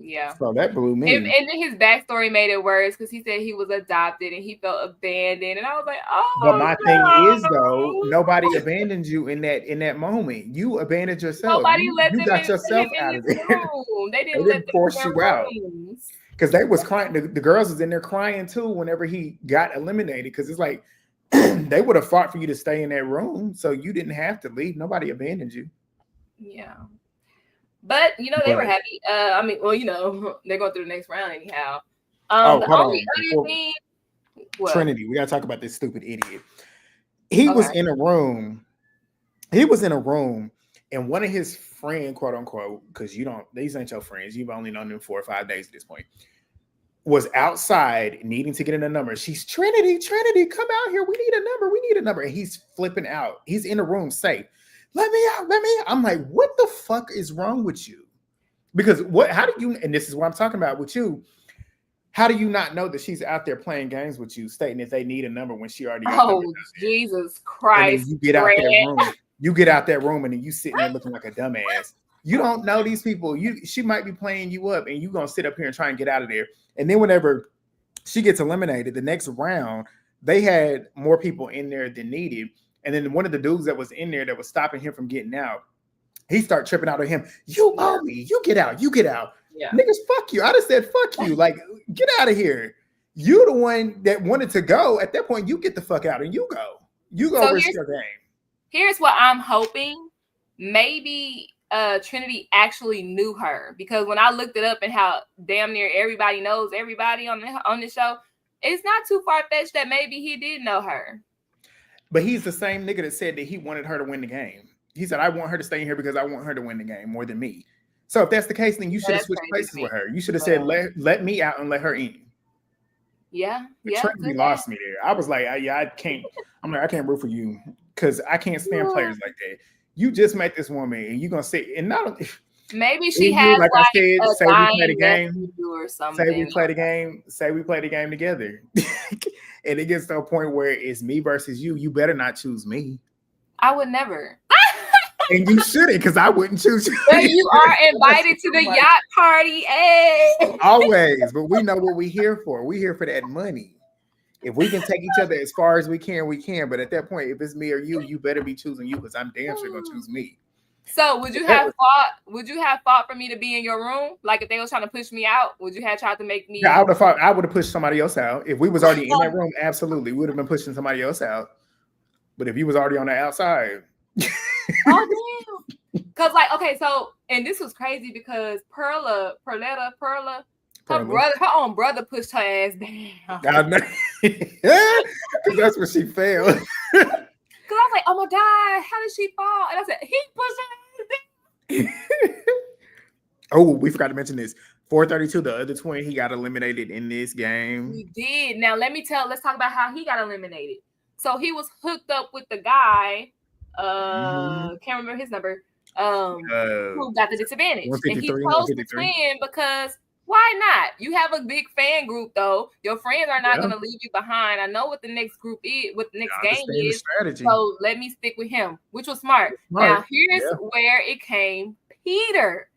Yeah. So that blew And me. then his backstory made it worse because he said he was adopted and he felt abandoned. And I was like, But oh my thing is though, no. nobody abandoned you in that moment. You abandoned yourself. Nobody You let you them got him yourself in out his of there. room. They They didn't let didn't them in force their you out rooms. because they was crying. The girls was in there crying too whenever he got eliminated because it's like they would have fought for you to stay in that room, so you didn't have to leave. Nobody abandoned you. Yeah. But they were But happy. I mean, well, they're going through the next round anyhow. oh, The hold only on, other before thing, what? Trinity, we gotta talk about this stupid idiot. He was Okay. in a room. He was in a room, and one of his friend, quote unquote, because you don't, these ain't your friends. You've only known them 4 or 5 days at this point. Was outside needing to get in a number. She's Trinity, come out here. We need a number. We need a number. And he's flipping out. He's in the room safe. Let me out. Let me out. I'm like, what the fuck is wrong with you? Because how do you, and this is what I'm talking about with you. How do you not know that she's out there playing games with you, stating that they need a number when she already got numbers Oh, out there? Jesus And then Christ, you get out Grant. that room. You get out that room and then you sitting there looking like a dumbass. You don't know these people. She might be playing you up, and you gonna sit up here and try and get out of there. And then whenever she gets eliminated, the next round they had more people in there than needed. And then one of the dudes that was in there that was stopping him from getting out, he started tripping out on him. You owe me. You get out. You get out. Yeah. Niggas, fuck you. I just said fuck you. Like, get out of here. You the one that wanted to go. At that point, you get the fuck out and you go. You go risk your game. Here's what I'm hoping. Maybe Trinity actually knew her, because when I looked it up and how damn near everybody knows everybody on the show, it's not too far-fetched that maybe he did know her. But he's the same nigga that said that he wanted her to win the game. He said, I want her to stay in here because I want her to win the game more than me. So if that's the case, then you should have switched places with her. You should have said, let me out and let her in. Yeah. Trinity lost me there. I was like, I can't. I'm like, I can't root for you because I can't stand players like that. You just met this woman and you're gonna sit and not. Maybe she has like I said, say we play the game or something. Say we play the game. Say we play the game together, and it gets to a point where it's me versus you. You better not choose me. I would never. And you shouldn't, because I wouldn't choose you. But you are invited to the yacht party. Hey. Always, but we know what we're here for. We're here for that money. If we can take each other as far as we can, we can. But at that point, if it's me or you, you better be choosing you, because I'm damn sure gonna choose me. So would you have fought? Would you have fought for me to be in your room? Like if they was trying to push me out, would you have tried to make me? Yeah, I would have fought. I would have pushed somebody else out. If we was already in that room, absolutely, we would have been pushing somebody else out. But if you was already on the outside, oh damn! Because okay, so and this was crazy because Perla, her own brother pushed her ass down. Because that's where she failed. Because I was like, oh my God, how did she fall? And I said, he pushed her ass down. Oh, we forgot to mention this. 432, the other twin, he got eliminated in this game. He did. Now let's talk about how he got eliminated. So he was hooked up with the guy Can't remember his number. Uh, Who got the disadvantage? And he 153, chose the 153. twin because why not? You have a big fan group though. Your friends are not gonna leave you behind. I know what the next group is, what the next I game understand the is. strategy. So let me stick with him, which was smart. Now here's where it came. Peter,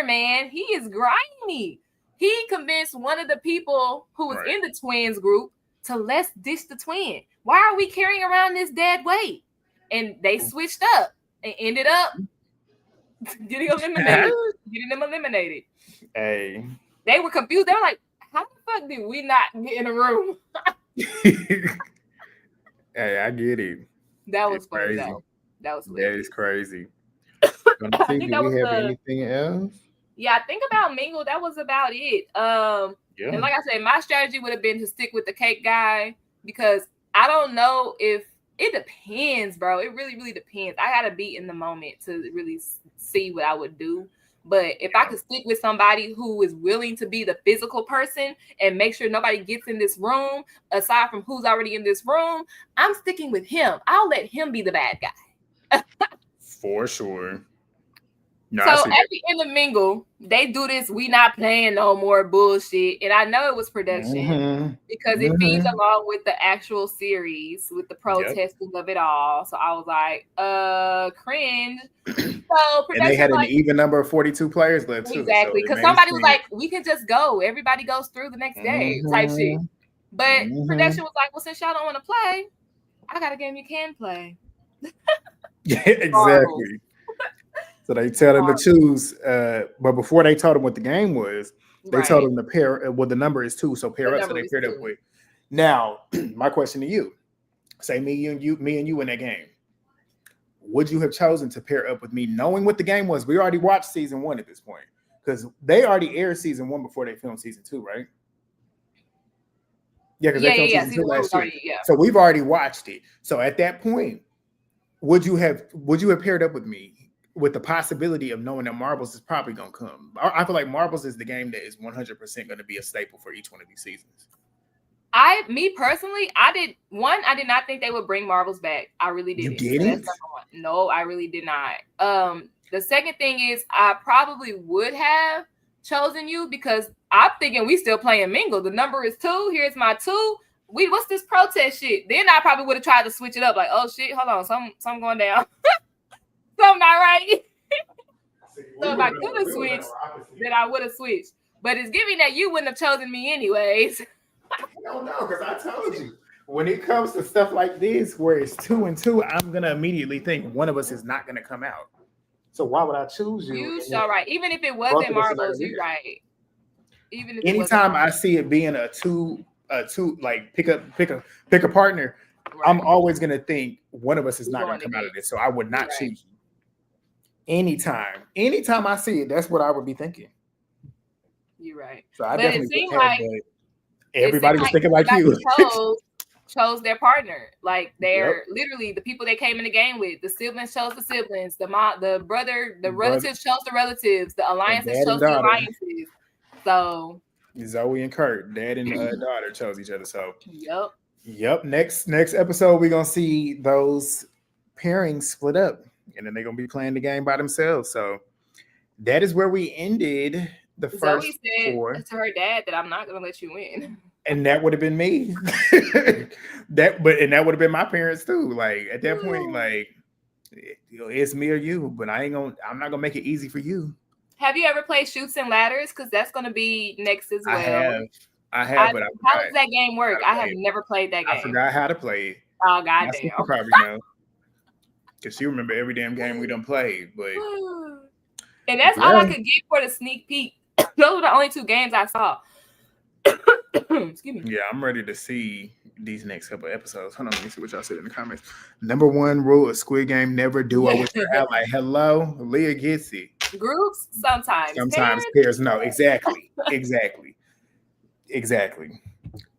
man, he is grimy. He convinced one of the people who was in the twins group to let's ditch the twin. Why are we carrying around this dead weight? And they switched up and ended up getting them eliminated. Hey. They were confused. They were like, how the fuck did we not get in a room? Hey, I get it. That was funny though. That was hilarious. That is crazy. I think that was anything else? Yeah, I think about Mingle. That was about it. And like I said, my strategy would have been to stick with the cake guy because I don't know if it depends, bro. It really, really depends. I gotta be in the moment to really see what I would do. But if I could stick with somebody who is willing to be the physical person and make sure nobody gets in this room, aside from who's already in this room, I'm sticking with him. I'll let him be the bad guy. For sure. No, so at the end of Mingle, they do this "we not playing no more" bullshit, and I know it was production because it feeds along with the actual series with the protesting of it all. So I was like, cringe. So and they had an even number of 42 players left too. Exactly, because somebody was like, "We can just go. Everybody goes through the next day," type shit. But production was like, "Well, since y'all don't want to play, I got a game you can play." Yeah, exactly. So they tell them to choose, but before they told them what the game was, they told them to pair. Well, the number is 2, so pair up. So they paired up with. Now, my question to you: say me and you in that game. Would you have chosen to pair up with me, knowing what the game was? We already watched season 1 at this point because they already aired season 1 before they filmed season 2, right? Yeah, because they filmed season 2 last year. So we've already watched it. So at that point, would you have paired up with me? With the possibility of knowing that Marbles is probably going to come. I feel like Marbles is the game that is 100% going to be a staple for each one of these seasons. Me personally, I did not think they would bring Marbles back. I really didn't. You didn't? No, I really did not. The second thing is I probably would have chosen you because I'm thinking we still playing Mingle. The number is 2. Here's my 2. What's this protest shit? Then I probably would have tried to switch it up. Like, oh shit, hold on, something going down. Something not right. So if I could have switched, then I would have switched. But it's giving that you wouldn't have chosen me anyways. I don't know, because I told you. When it comes to stuff like this, where it's 2 and 2, I'm going to immediately think one of us is not going to come out. So why would I choose you? You sure right. Even if it wasn't Marbles, you're right. Even if anytime I see it being a two, like pick a partner, I'm always going to think one of us is not going to come out of this. So I would not choose you. Anytime I see it, that's what I would be thinking. You're right. So I definitely would have, but everybody was thinking like you. Chose their partner. Like they're literally the people they came in the game with. The siblings chose the siblings. The relatives chose the relatives. The alliances chose the alliances. So Zoe and Kurt, dad and daughter chose each other. So Yep. Next episode, we're gonna see those pairings split up. And then they're gonna be playing the game by themselves. So that is where we ended the first Zoe said 4. to her dad that I'm not gonna let you win. And that would have been me. that would have been my parents too. Like at that point, like it's me or you, but I'm not gonna make it easy for you. Have you ever played Shoots and Ladders? Because that's gonna be next as well. I have, but how does that game work? I have never played that game. I forgot how to play it. Oh goddamn! You probably know. Because you remember every damn game we done played, but and that's all I could get for the sneak peek. Those were the only 2 games I saw. Excuse me. Yeah, I'm ready to see these next couple episodes. Hold on, let me see what y'all said in the comments. Number 1 rule of Squid Game: never duo with your ally. Hello, Leah gets it. Groups sometimes pairs. No, exactly.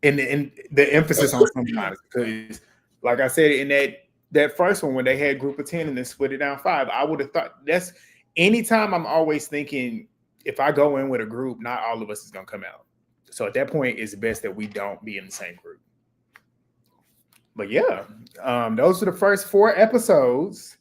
And the emphasis on sometimes, because, like I said, in that first one when they had group of 10 and then split it down 5, I would have thought that's anytime. I'm always thinking if I go in with a group, not all of us is gonna come out. So at that point, it's best that we don't be in the same group. But yeah, those are the first 4 episodes.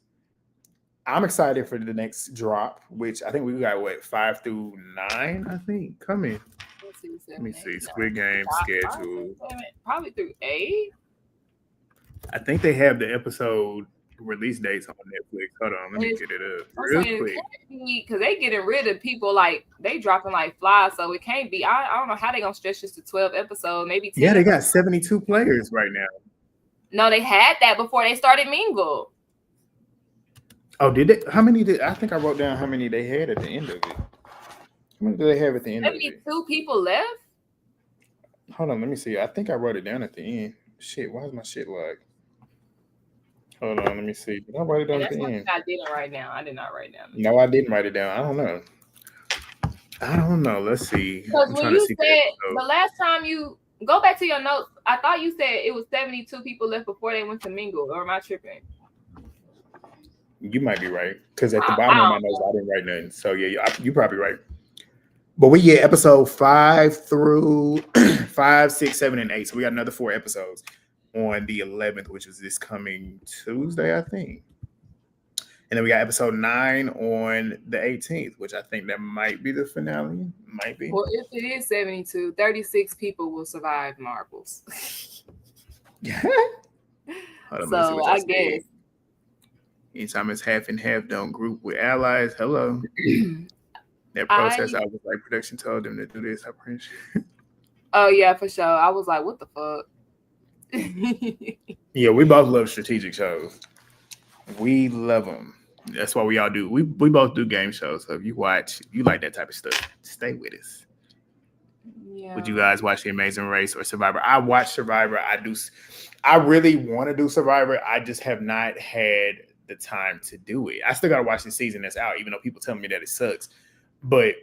I'm excited for the next drop, which I think we got what 5 through 9. I think coming. Let's see, Let me 7, 8, see. 9, Squid Game 5, 6, schedule. 7, probably through 8. I think they have the episode release dates on Netflix. Hold on, let me It's, get it up I'm real saying it quick. can't be because they getting rid of people like they dropping like flies, so it can't be. I don't know how they gonna stretch this to 12 episodes, maybe 10 Yeah, they got episodes. 72 players right now. No, they had that before they started Mingle. Oh, did they? How many did I think I wrote down how many they had at the end of it? How many do they have at the end of it? 72 people left. Hold on, let me see. I think I wrote it down at the end. Shit, why is my shit like? Hold on, let me see. Did I write it down And at that's the one end? thing I didn't write down. I did not write down. No, I didn't write it down. I don't know. I don't know. Let's see. Because I'm when trying to you see said the the last time you go back to your notes, I thought you said it was 72 people left before they went to Mingle. Or am I tripping? You might be right because at the I bottom of my don't notes I didn't write nothing. So yeah, you're probably right. But we get episode 5 through 5, 6, 7, and 8. So we got another 4 episodes on the 11th, which is this coming Tuesday, I think. And then we got episode 9 on the 18th, which I think that might be the finale. Might be. Well, if it is 72, 36 people will survive marbles. Hold on, let me see So what y'all I say. guess. Anytime it's half and half, don't group with allies. Hello. That protest, I was like, production told them to do this. I appreciate. Oh yeah, for sure. I was like, what the fuck? Yeah, we both love strategic shows. We love them. That's why we all do. We both do game shows. So if you watch, you like that type of stuff, stay with us. Yeah. Would you guys watch The Amazing Race or Survivor? I watch Survivor. I really want to do Survivor. I just have not had the time to do it. I still got to watch the season that's out, even though people tell me that it sucks. But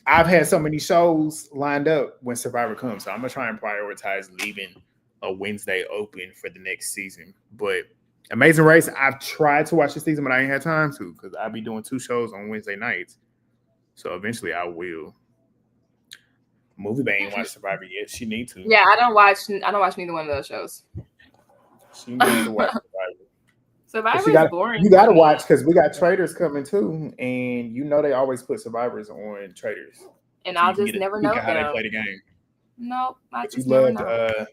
I've had so many shows lined up when Survivor comes. So I'm going to try and prioritize leaving a Wednesday open for the next season. But Amazing Race, I've tried to watch the season, but I ain't had time to because I'll be doing 2 shows on Wednesday nights. So eventually I will. Movie Bay ain't watched Survivor yet. She needs to. Yeah, I don't watch neither one of those shows. She needs to watch Survivor. Survivor is boring. You got to watch because we got Traders coming too, and you know they always put Survivors on Traders. And so I'll just never know how they play the game. Nope, I just never know.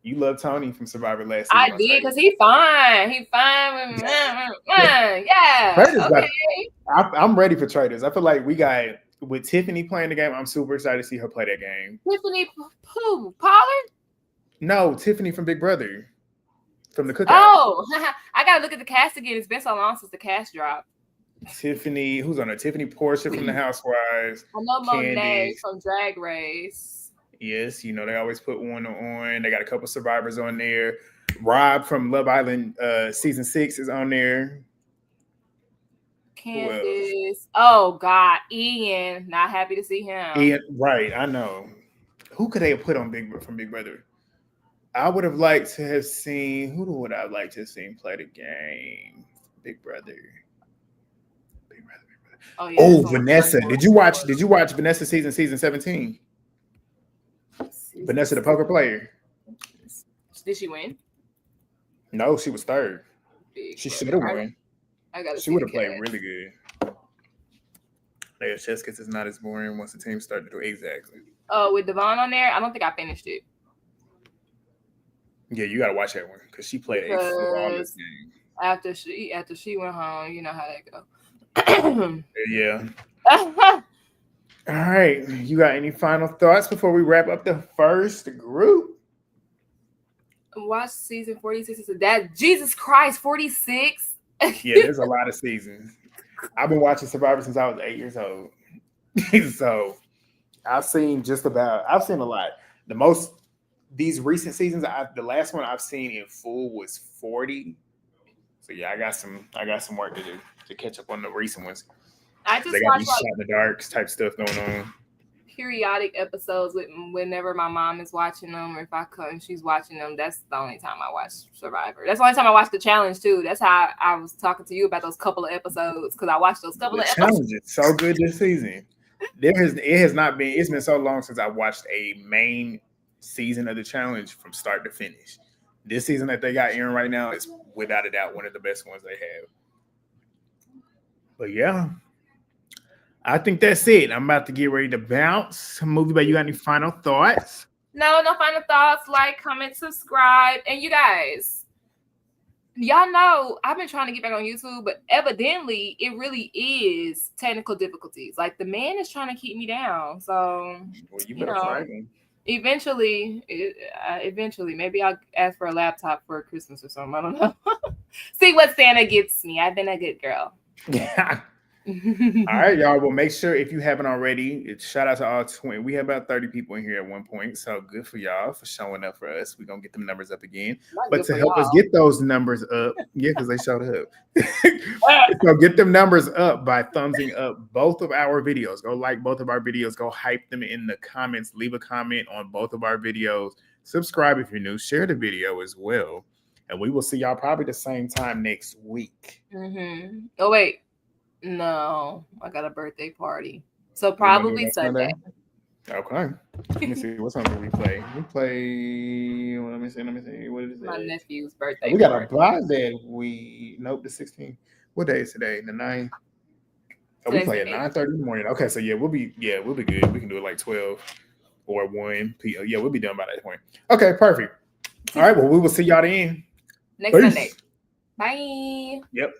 You loved Tony from Survivor last season. I did because he fine. He fine with me. Yeah. Traders okay. I'm ready for Traders. I feel like we got with Tiffany playing the game. I'm super excited to see her play that game. Tiffany who? Pollard? No, Tiffany from Big Brother. From the cookout. Oh, I gotta look at the cast again. It's been so long since the cast dropped. Tiffany, who's on there? Tiffany Portia from the Housewives. I know Monet from Drag Race. Yes, you know they always put one on. They got a couple survivors on there. Rob from Love Island season 6 is on there. Candace. Oh God, Ian. Not happy to see him. Ian, right? I know. Who could they have put on from Big Brother? I would have liked to have seen. Who would I like to have seen play the game? Big Brother. Big Brother. Oh, yeah, oh Vanessa. Did you watch Vanessa season 17? Vanessa, the poker player. Did she win? No, she was third. She should have won. She would have played really good. Their chess kiss is not as boring once the team started to do exactly. Oh, with Devon on there, I don't think I finished it. Yeah, you gotta watch that one because she played a flawless game. After she went home, you know how that go. Yeah. All right. You got any final thoughts before we wrap up the first group? Watch season 46. That Jesus Christ, 46. Yeah, there's a lot of seasons. I've been watching Survivor since I was 8 years old. So I've seen a lot. These recent seasons, the last one I've seen in full was 40. So yeah, I got some work to do to catch up on the recent ones. I just watch these shot in the dark type stuff going on. Periodic episodes whenever my mom is watching them, or if I come and she's watching them. That's the only time I watch Survivor. That's the only time I watch the challenge too. That's how I was talking to you about those couple of episodes because I watched those couple of episodes. The challenge is so good this season. It's been so long since I watched a main season of the challenge from start to finish. This season that they got airing right now is without a doubt one of the best ones they have. But yeah, I think that's it. I'm about to get ready to bounce. Movie, but you got any final thoughts? No final thoughts. Like, comment, subscribe, and you guys, y'all know I've been trying to get back on YouTube, but evidently it really is technical difficulties. Like, the man is trying to keep me down. So, Well, you better fight him. Eventually, maybe I'll ask for a laptop for Christmas or something. I don't know. See what Santa gets me. I've been a good girl. Yeah. All right, y'all. Well, make sure if you haven't already, shout out to all 20. We have about 30 people in here at one point. So good for y'all for showing up for us. We're going to get them numbers up again. But to help us get those numbers up, yeah, because they showed up. So get them numbers up by thumbsing up both of our videos. Go like both of our videos. Go hype them in the comments. Leave a comment on both of our videos. Subscribe if you're new. Share the video as well. And we will see y'all probably the same time next week. Mm-hmm. Oh, wait. No, I got a birthday party. So probably Sunday. Okay. Let me see. What song did we play? We play. Let me see. What is it? My nephew's birthday. We got a buy that Nope, the 16th. What day is today? The 9th. Oh, we play at 9:30 in the morning. Okay, so we'll be good. We can do it like 12 or 1 p.m. Yeah, we'll be done by that point. Okay, perfect. All right. Well, we will see y'all then. Next Sunday. Bye. Yep.